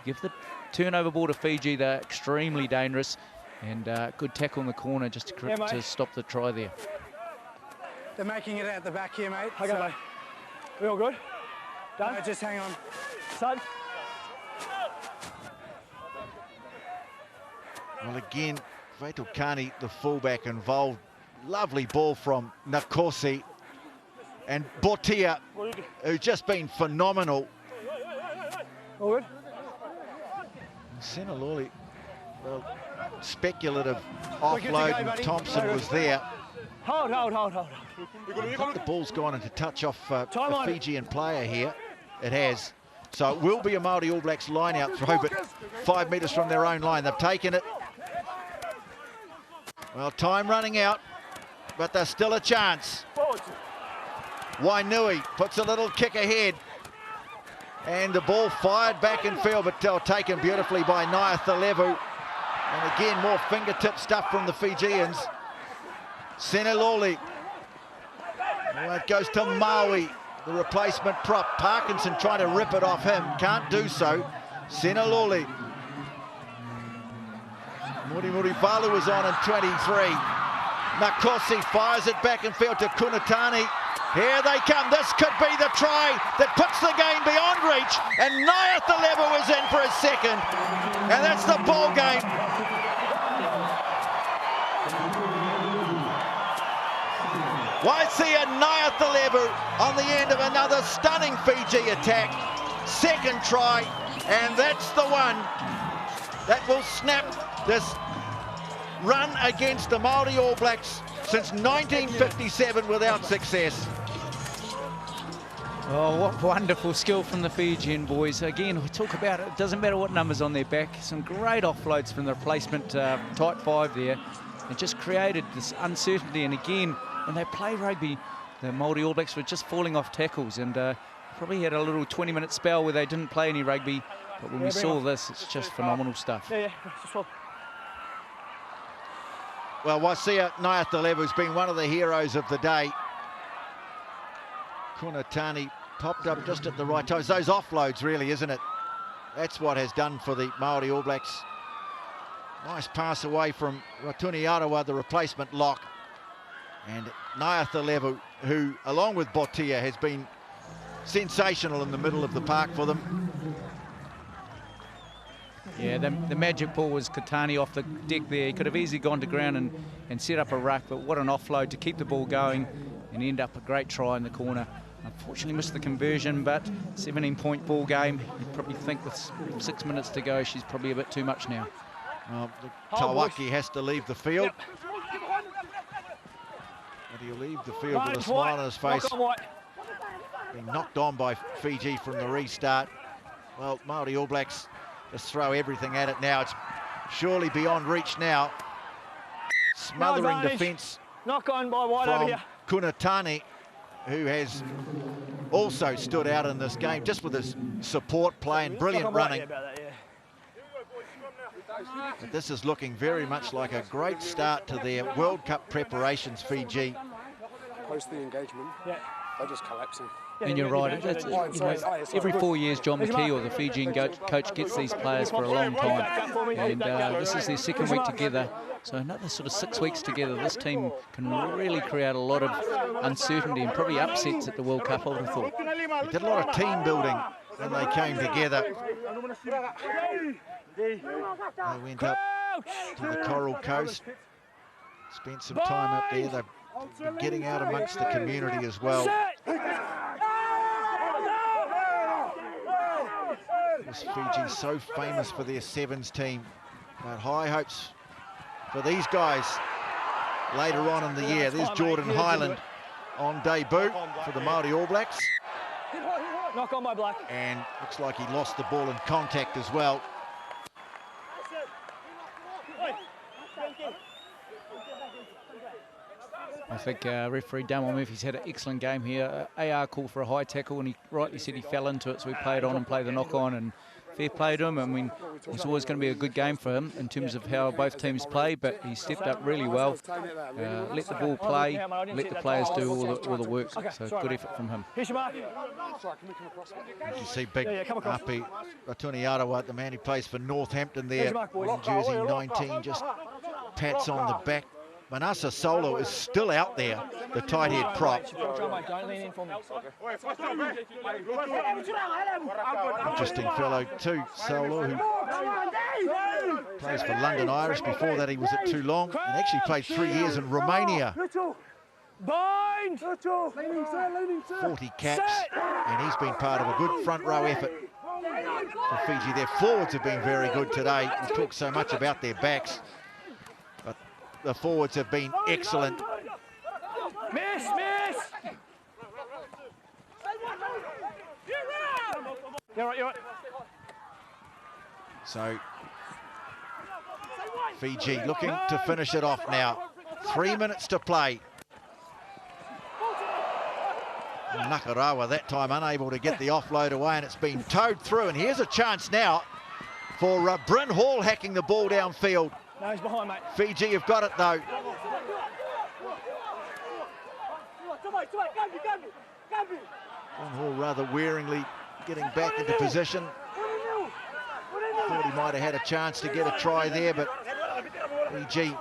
give the turnover ball to Fiji, they're extremely dangerous. And good tackle in the corner just to stop the try there. They're making it out the back here, mate. Okay, mate. We all good? Done? No, just hang on. Son? Well, again, Vetukani, the fullback, involved. Lovely ball from Nkosi. And Botia, who's just been phenomenal. All good? Senaloli, well, speculative offload, and Thompson was there. Hold. I think the ball's gone into touch off a Fijian player here. It has. So it will be a Māori All Blacks line-out throw, but 5 metres from their own line. They've taken it. Well, time running out, but there's still a chance. Wainui puts a little kick ahead. And the ball fired back in field, but taken beautifully by Naiatalevu. And again, more fingertip stuff from the Fijians. Senaloli. Well, it goes to Maui, the replacement prop. Parkinson trying to rip it off him. Can't do so. Senaloli. Murivalu was on in 23. Nkosi fires it back in field to Kunatani. Here they come. This could be the try that puts the game beyond reach. And Naiatalevu is in for his second. And that's the ball game. Waisia Naiatalevu on the end of another stunning Fiji attack. Second try. And that's the one that will snap this run against the Māori All Blacks since 1957 without success. Oh, what wonderful skill from the Fijian boys. Again, we talk about it, doesn't matter what number's on their back. Some great offloads from the replacement tight 5 there. It just created this uncertainty. And again, when they play rugby, the Māori All Blacks were just falling off tackles and probably had a little 20-minute spell where they didn't play any rugby. But when we saw this, it's just phenomenal stuff. Yeah, just swap. Well, Wasia Naiatalevu's been one of the heroes of the day. Kunatani popped up just at the right time. It's those offloads, really, isn't it? That's what has done for the Maori All Blacks. Nice pass away from Ratuni Arawa, the replacement lock. And Naiatalevu, who, along with Botia, has been sensational in the middle of the park for them. Yeah, the magic ball was Katani off the deck there. He could have easily gone to ground and set up a ruck, but what an offload to keep the ball going and end up a great try in the corner. Unfortunately missed the conversion, but 17-point ball game. You probably think with 6 minutes to go, she's probably a bit too much now. Well, Tawaki has to leave the field. But he'll leave the field with a smile on his face. Being knocked on by Fiji from the restart. Well, Maori All Blacks just throw everything at it now. It's surely beyond reach now. Smothering defence Knock on by White over from here. Kunatani, who has also stood out in this game just with his support play and brilliant running. But this is looking very much like a great start to their World Cup preparations, Fiji. Post the engagement, they're just collapsing. And you're right, it's, you know, every 4 years John McKee or the Fijian coach gets these players for a long time, and this is their second week together, so another sort of 6 weeks together. This team can really create a lot of uncertainty and probably upsets at the World Cup, I would have thought. They did a lot of team building when they came together. They went up to the Coral Coast, spent some time up there. They've been getting out amongst the community as well. This Fiji so famous for their sevens team, but high hopes for these guys later on in the year. There's Jordan Highland on debut for the Maori All Blacks. Knock on my Black. And looks like he lost the ball in contact as well. I think referee Damon Murphy's had an excellent game here. AR called for a high tackle, and he rightly said he fell into it, so we played on and played the knock on, and fair play to him. I mean, it's always going to be a good game for him in terms of how both teams play, but he stepped up really well. Let the ball play, let the players do all the work, so good effort from him. As you see, big Api Ratuni Arawa, the man who plays for Northampton there, in jersey 19, just pats on the back. Manasa Solo is still out there, the tight head prop. Interesting fellow too, Solo, who plays for London Irish. Before that he was at Toulon and actually played 3 years in Romania. 40 caps, and he's been part of a good front row effort for Fiji. Their forwards have been very good today. We talk so much about their backs, but the forwards have been excellent. Miss! You're right. So Fiji looking to finish it off now. 3 minutes to play. Nakarawa that time unable to get the offload away, and it's been towed through. And here's a chance now for Bryn Hall hacking the ball downfield. No, he's behind, mate. Fiji have got it though. Bryn Hall rather wearingly getting back into position. Thought he might have had a chance to get a try there, but Fiji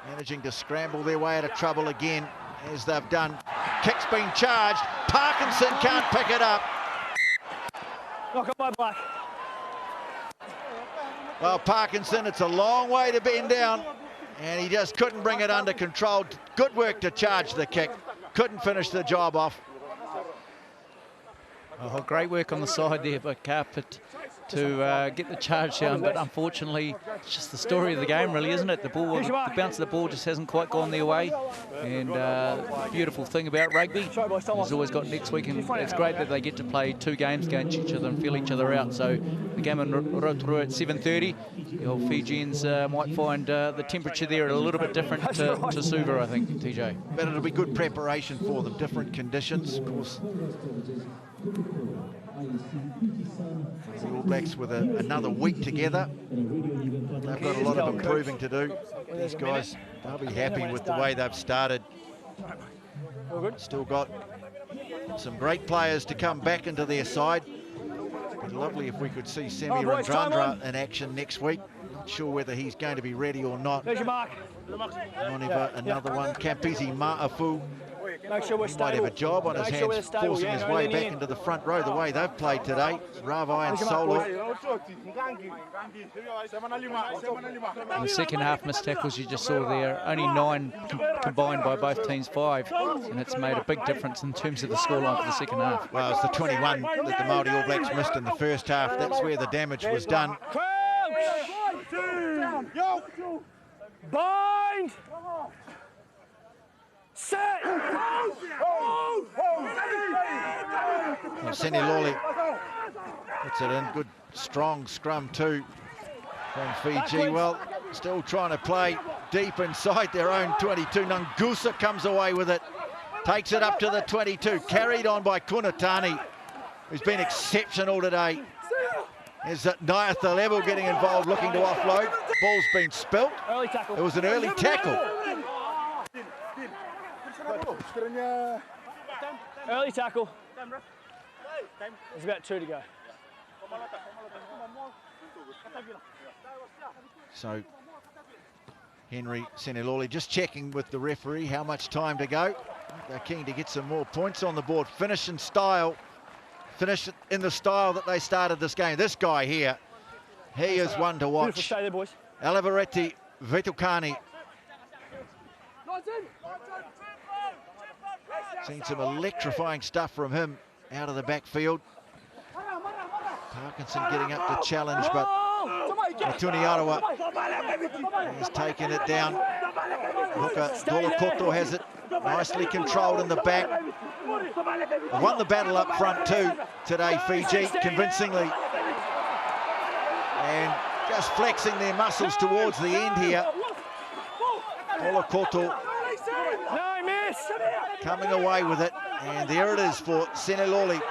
managing to scramble their way out of trouble again, as they've done. Kick's been charged. Parkinson can't pick it up. Knock on my Black. Well, Parkinson, it's a long way to bend down, and he just couldn't bring it under control. Good work to charge the kick. Couldn't finish the job off. Oh, great work on the side there by Carpet to get the charge down, but unfortunately it's just the story of the game, really, isn't it? The bounce of the ball just hasn't quite gone their way, and the beautiful thing about rugby is always got next week, and it's great that they get to play 2 games against each other and feel each other out. So the game in Rotorua at 7:30, the old Fijians might find the temperature there a little bit different to Suva, I think, TJ. But it'll be good preparation for them, different conditions, of course. The All Blacks with another week together. They've got a lot of improving to do. These guys, they'll be happy with the way they've started. Still got some great players to come back into their side. It'd be lovely if we could see Semi Randrandra in action next week. Not sure whether he's going to be ready or not. There's your mark. Moniva, another one. Campisi Ma'afu. Make sure we're He might have a job on his hands, forcing his way back into the front row the way they've played today. Ravai and Solo. In the second half, missed tackles you just saw there, only 9 combined by both teams, 5, and it's made a big difference in terms of the scoreline for the second half. Well, it's the 21 that the Māori All Blacks missed in the first half. That's where the damage was done. Bind! Set! Sene Loli puts it in. Good, strong scrum too from Fiji. Well, still trying to play deep inside their own 22. Nangusa comes away with it. Takes it up to the 22. Carried on by Kunatani, who's been exceptional today. Is that Nyatha Level getting involved, looking to offload. Ball's been spilt. It was an early tackle. Early tackle. There's about 2 to go. So Henry Seneloli just checking with the referee how much time to go. They're keen to get some more points on the board. Finish in style. Finish it in the style that they started this game. This guy here, he is one to watch. Stay there, boys. Alivaretti Vetukani. Seen some electrifying stuff from him out of the backfield. Parkinson getting up to challenge, but Matuni Arawa has taken it down. Hooker Dolokoto has it nicely controlled in the back. They won the battle up front too today, Fiji, convincingly. And just flexing their muscles towards the end here. Dolokoto coming away with it, and there it is for Seneloli.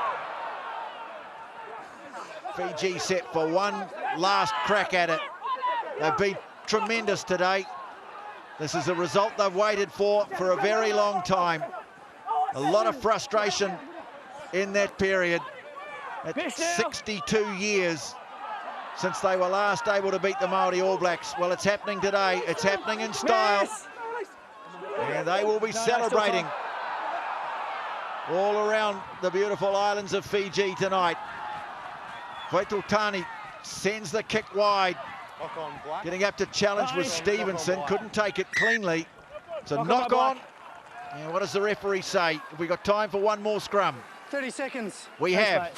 Fiji set for one last crack at it. They've been tremendous today. This is a result they've waited for a very long time. A lot of frustration in that period. At 62 years since they were last able to beat the Māori All Blacks. Well, it's happening today. It's happening in style. And they will be celebrating all around the beautiful islands of Fiji tonight. Vaitutani sends the kick wide. Getting up to challenge with Stevenson. Couldn't take it cleanly. It's a knock on. And what does the referee say? Have we got time for one more scrum? 30 seconds. We have.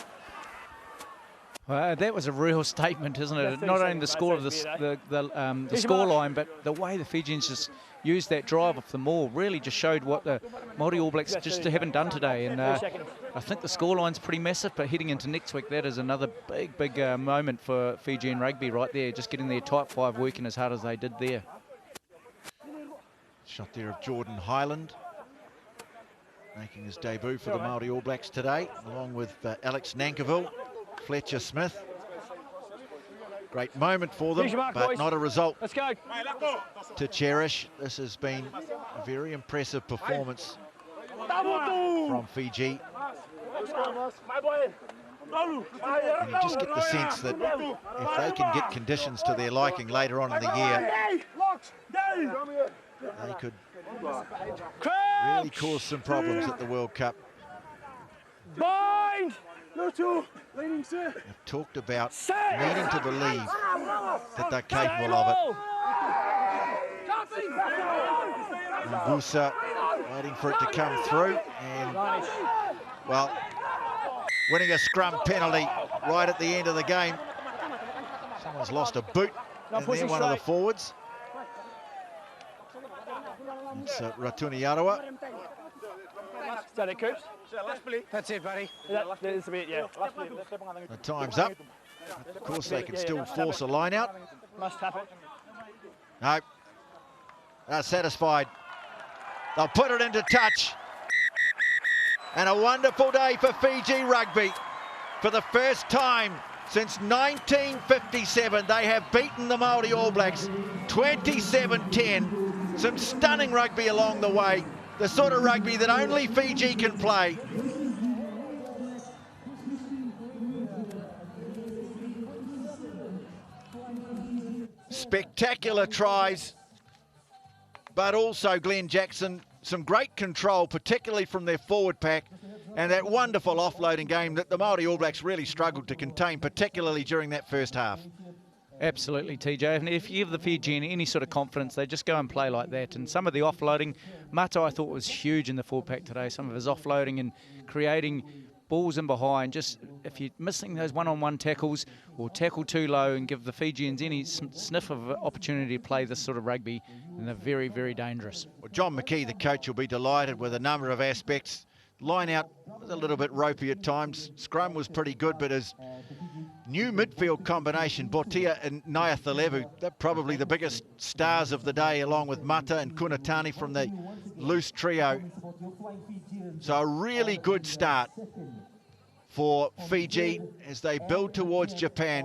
Well, that was a real statement, isn't it? Not only the score of the scoreline, but the way the Fijians just used that drive off the maul really just showed what the Māori All Blacks just haven't done today. And I think the scoreline's pretty massive, but heading into next week, that is another big moment for Fijian rugby right there, just getting their type 5 working as hard as they did there. Shot there of Jordan Highland, making his debut for the Māori All Blacks today, along with Alex Nankivell, Fletcher Smith. Great moment for them, but not a result to cherish. This has been a very impressive performance from Fiji. And you just get the sense that if they can get conditions to their liking later on in the year, they could really cause some problems at the World Cup. Bind! They've talked about needing to believe that they're capable of it. Ngusa waiting for it to come through, and well, winning a scrum penalty right at the end of the game. Someone's lost a boot, and they're one of the forwards. It's Ratuni Arawa. Is that it, Coops? That's it, buddy. That is a bit, yeah. The time's up. Of course, they can still force a line out. Must tap it. No, they're satisfied. They'll put it into touch. And a wonderful day for Fiji rugby. For the first time Since 1957, they have beaten the Maori All Blacks 27-10. Some stunning rugby along the way. The sort of rugby that only Fiji can play. Spectacular tries, but also Glenn Jackson, some great control, particularly from their forward pack, and that wonderful offloading game that the Maori All Blacks really struggled to contain, particularly during that first half. Absolutely, TJ. And if you give the Fijian any sort of confidence, they just go and play like that. And some of the offloading, Mata I thought was huge in the forward pack today. Some of his offloading and creating balls in behind. Just if you're missing those one-on-one tackles or tackle too low and give the Fijians any sniff of opportunity to play this sort of rugby, then they're very, very dangerous. Well, John McKee, the coach, will be delighted with a number of aspects. Line out was a little bit ropey at times. Scrum was pretty good, but his new midfield combination, Botia and Naiathalevu, they're probably the biggest stars of the day, along with Mata and Kunatani from the loose trio. So a really good start for Fiji as they build towards Japan.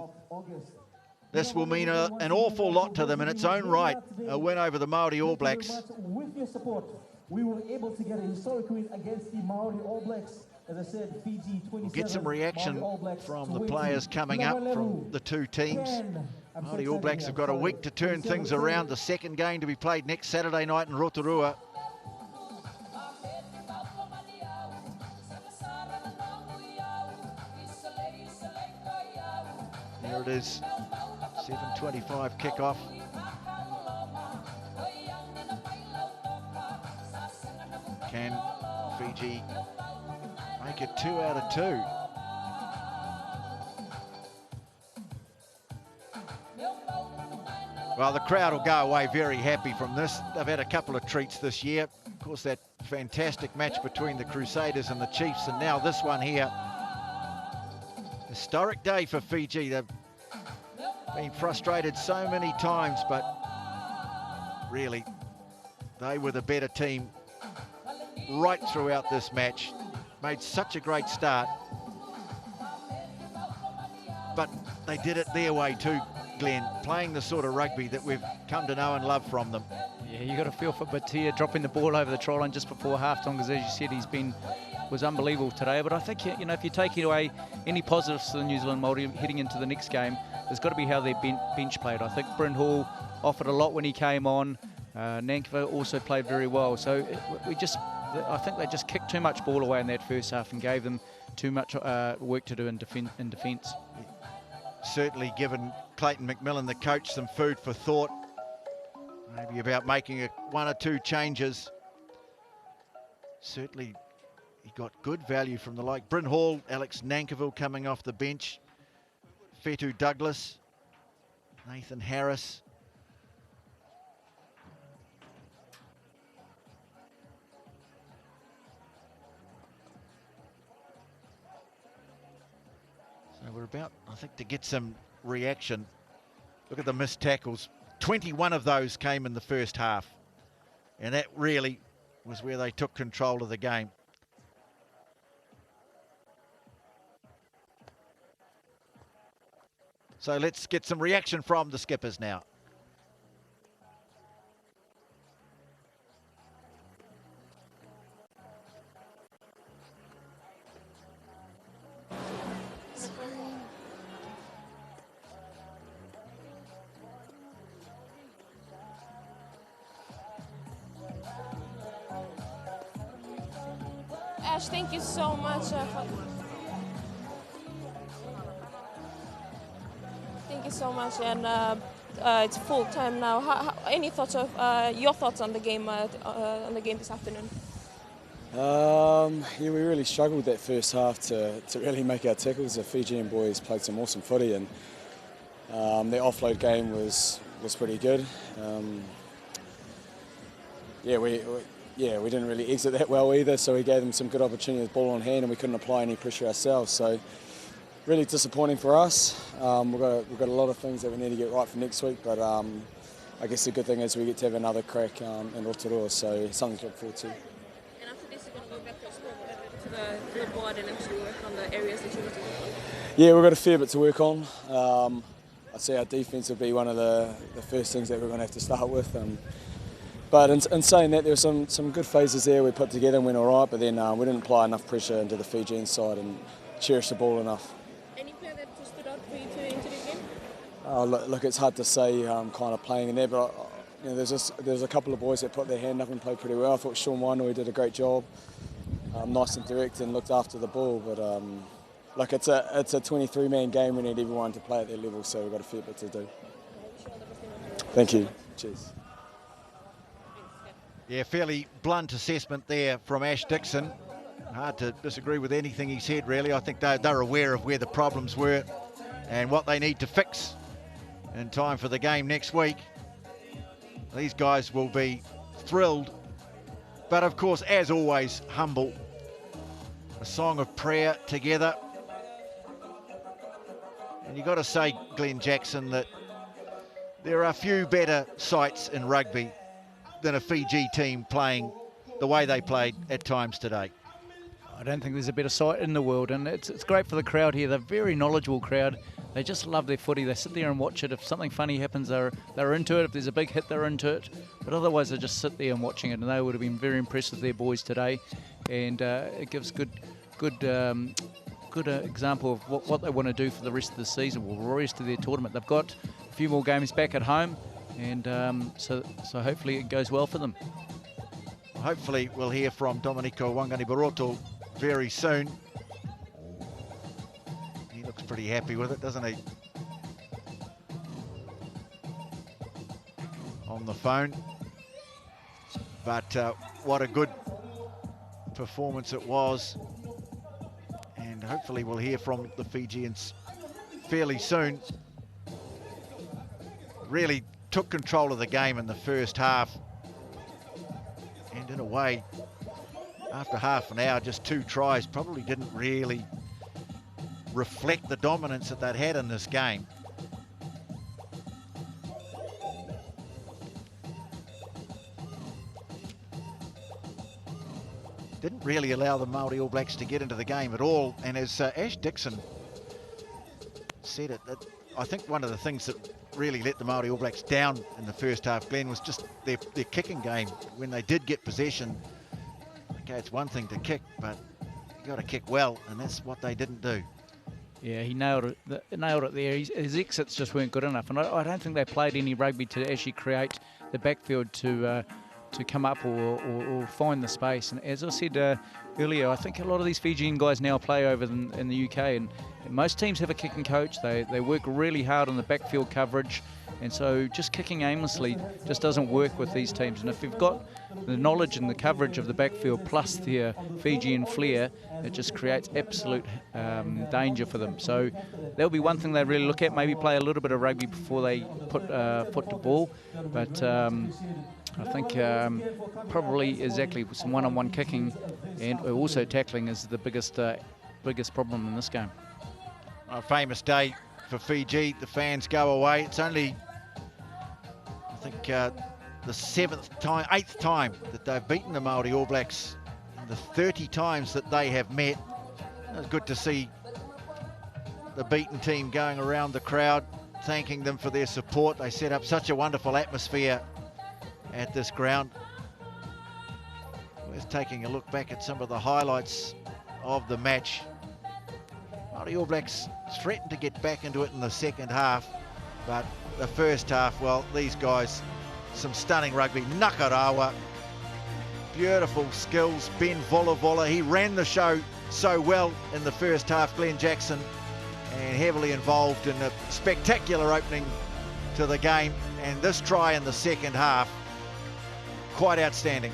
This will mean an awful lot to them in its own right, a win over the Maori All Blacks. With your support, we were able to get a historic win against the Maori All Blacks. As I said, Fiji 27. We'll get some reaction from the players coming up from the two teams. Maori All Blacks have got a week to turn things around. The second game to be played next Saturday night in Rotorua. There it is, 7:25 kickoff. Can Fiji make it 2 out of 2? Well, the crowd will go away very happy from this. They've had a couple of treats this year. Of course, that fantastic match between the Crusaders and the Chiefs, and now this one here. Historic day for Fiji. They've been frustrated so many times, but really, they were the better team right throughout this match. Made such a great start, but they did it their way too, Glenn, playing the sort of rugby that we've come to know and love from them. Yeah, you got to feel for Batia dropping the ball over the try line just before halftime, because as you said, was unbelievable today. But I think, you know, if you take away any positives to the New Zealand Māori heading into the next game, there's got to be how their bench played. I think Bryn Hall offered a lot when he came on. Nankivell also played very well. So I think they just kicked too much ball away in that first half and gave them too much work to do in defence. Certainly given Clayton McMillan, the coach, some food for thought. Maybe about making one or two changes. Certainly he got good value from the like. Bryn Hall, Alex Nankivell coming off the bench. Fetu Douglas, Nathan Harris. So we're about, I think, to get some reaction. Look at the missed tackles. 21 of those came in the first half. And that really was where they took control of the game. So let's get some reaction from the skippers now. Ash, thank you so much. Thank you so much, and it's full time now. Any thoughts of your thoughts on the game this afternoon? Yeah, we really struggled that first half to really make our tackles. The Fijian boys played some awesome footy, and their offload game was pretty good. We didn't really exit that well either, so we gave them some good opportunity with ball on hand, and we couldn't apply any pressure ourselves. So really disappointing for us. We've got a lot of things that we need to get right for next week, but I guess the good thing is we get to have another crack in Rotorua, so something to look forward to. And after this, you're going to go back to the scoreboard, to the board, and actually work on the areas that you need to work on? Yeah, we've got a fair bit to work on. I'd say our defence will be one of the first things that we're going to have to start with. But in saying that, there were some good phases there we put together and went all right, but then we didn't apply enough pressure into the Fijian side and cherish the ball enough. Any player that just stood out for you to enter the game? Look, it's hard to say kind of playing in there, but you know, there's a couple of boys that put their hand up and played pretty well. I thought Sean Wainui did a great job, nice and direct and looked after the ball. But look, it's a 23-man game. We need everyone to play at their level, so we've got a fair bit to do. Thank you. Cheers. Yeah, fairly blunt assessment there from Ash Dixon. Hard to disagree with anything he said, really. I think they're aware of where the problems were and what they need to fix in time for the game next week. These guys will be thrilled, but of course, as always, humble. A song of prayer together. And you've got to say, Glenn Jackson, that there are few better sights in rugby than a Fiji team playing the way they played at times today. I don't think there's a better sight in the world, and it's great for the crowd here. They're a very knowledgeable crowd. They just love their footy. They sit there and watch it. If something funny happens, they're into it. If there's a big hit, they're into it. But otherwise, they just sit there and watching it, and they would have been very impressed with their boys today. And it gives good example of what they want to do for the rest of the season, or the rest of their tournament. They've got a few more games back at home, and so hopefully it goes well for them. Hopefully we'll hear from Domenico Wangani-Baroto very soon. He looks pretty happy with it, doesn't he? On the phone. But what a good performance it was. And hopefully we'll hear from the Fijians fairly soon. Really took control of the game in the first half. And in a way, after half an hour, just 2 tries probably didn't really reflect the dominance that they'd had in this game. Didn't really allow the Maori All Blacks to get into the game at all. And as Ash Dixon said it, that I think one of the things that really let the Maori All Blacks down in the first half, Glenn, was just their kicking game. When they did get possession, okay, it's one thing to kick, but you got to kick well, and that's what they didn't do. Yeah, he nailed it there. His exits just weren't good enough, and I don't think they played any rugby to actually create the backfield to come up or find the space. And as I said earlier, I think a lot of these Fijian guys now play over in the UK, and most teams have a kicking coach. They work really hard on the backfield coverage, and so just kicking aimlessly just doesn't work with these teams. And if you've got the knowledge and the coverage of the backfield plus their Fijian flair, it just creates absolute danger for them. So that'll be one thing they really look at, maybe play a little bit of rugby before they put foot to ball. But I think probably exactly some one-on-one kicking and also tackling is the biggest problem in this game. A famous day for Fiji. The fans go away. It's only, I think, the 8th time that they've beaten the Maori All Blacks in the 30 times that they have met. It's good to see the beaten team going around the crowd, thanking them for their support. They set up such a wonderful atmosphere at this ground. We're taking a look back at some of the highlights of the match. Maori All Blacks threatened to get back into it in the second half, but the first half, well, these guys, some stunning rugby. Nakarawa, beautiful skills. Ben Volavola, he ran the show so well in the first half, Glenn Jackson, and heavily involved in a spectacular opening to the game. And this try in the second half, quite outstanding.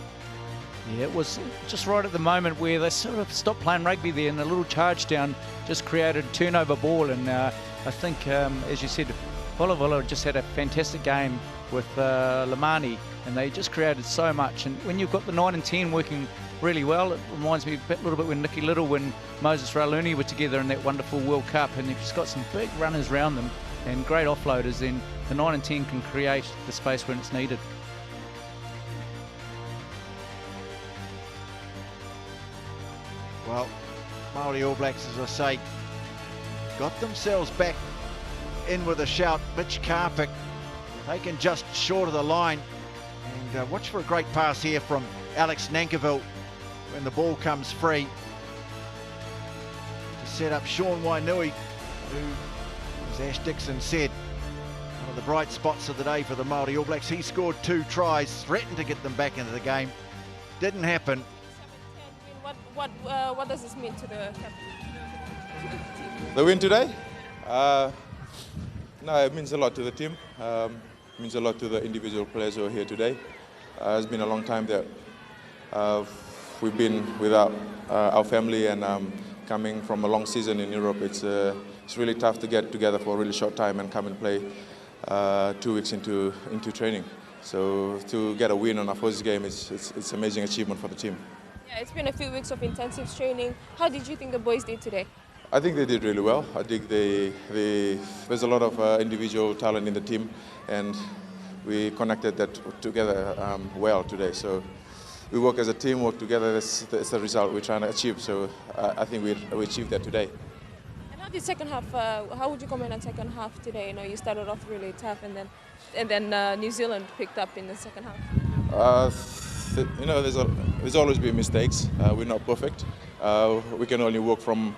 Yeah, it was just right at the moment where they sort of stopped playing rugby there, and a little charge down just created a turnover ball. And I think, as you said, Volavola just had a fantastic game with Lamani, and they just created so much. And when you've got the 9 and 10 working really well, it reminds me a little bit when Nicky Little, when Moses Rauluni were together in that wonderful World Cup, and you've just got some big runners around them and great offloaders, then the 9 and 10 can create the space when it's needed. Well, Maori All Blacks, as I say, got themselves back in with a shout. Mitch Carpick taken just short of the line. And watch for a great pass here from Alex Nankivell when the ball comes free to set up Sean Wainui, who, as Ash Dixon said, one of the bright spots of the day for the Maori All Blacks. He scored 2 tries, threatened to get them back into the game. Didn't happen. What does this mean to the team? The win today? No, it means a lot to the team. It means a lot to the individual players who are here today. It's been a long time that we've been without our family, and coming from a long season in Europe, it's really tough to get together for a really short time and come and play 2 weeks into training. So to get a win on our first game, it's an amazing achievement for the team. Yeah, it's been a few weeks of intensive training. How did you think the boys did today? I think they did really well. I think there's a lot of individual talent in the team, and we connected that together well today. So we work as a team, work together. That's the result we're trying to achieve. So I think we achieved that today. And how did second half? How would you comment on second half today? You know, you started off really tough, and then New Zealand picked up in the second half. You know, there's always been mistakes. We're not perfect. We can only work from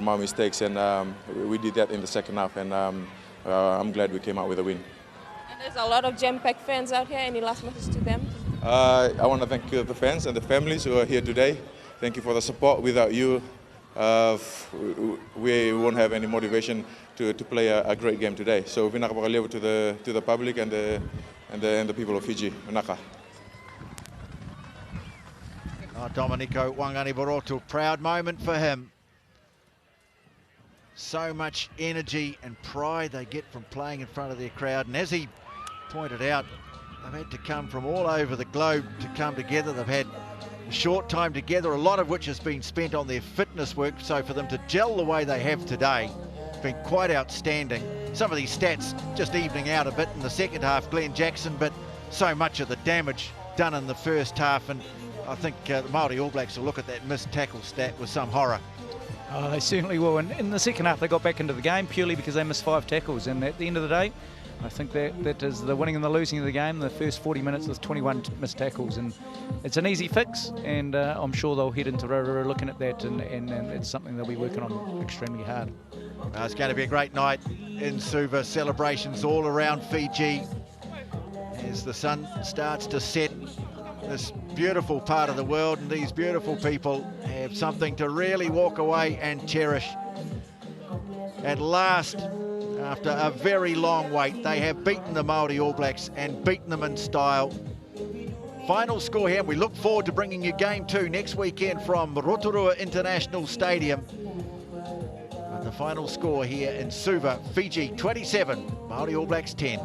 our mistakes, and we did that in the second half, and I'm glad we came out with a win. And there's a lot of jam-packed fans out here. Any last message to them? I want to thank the fans and the families who are here today. Thank you for the support. Without you, we won't have any motivation to play a great game today. So we to the public and the people of Fiji. Vinaka. Domenico Wanganiborotu, proud moment for him. So much energy and pride they get from playing in front of their crowd, and as he pointed out, they've had to come from all over the globe to come together. They've had a short time together, a lot of which has been spent on their fitness work, so for them to gel the way they have today has been quite outstanding. Some of these stats just evening out a bit in the second half, Glenn Jackson, but so much of the damage done in the first half, and I think the Maori All Blacks will look at that missed tackle stat with some horror. Oh, they certainly will. And in the second half, they got back into the game purely because they missed 5 tackles. And at the end of the day, I think that is the winning and the losing of the game. The first 40 minutes with 21 missed tackles. And it's an easy fix. And I'm sure they'll head into Rotorua looking at that. And it's something they'll be working on extremely hard. It's going to be a great night in Suva. Celebrations all around Fiji as the sun starts to set. This beautiful part of the world, and these beautiful people have something to really walk away and cherish. At last, after a very long wait, they have beaten the Maori All Blacks and beaten them in style. Final score here, and we look forward to bringing you Game 2 next weekend from Rotorua International Stadium. But the final score here in Suva, Fiji 27, Maori All Blacks 10.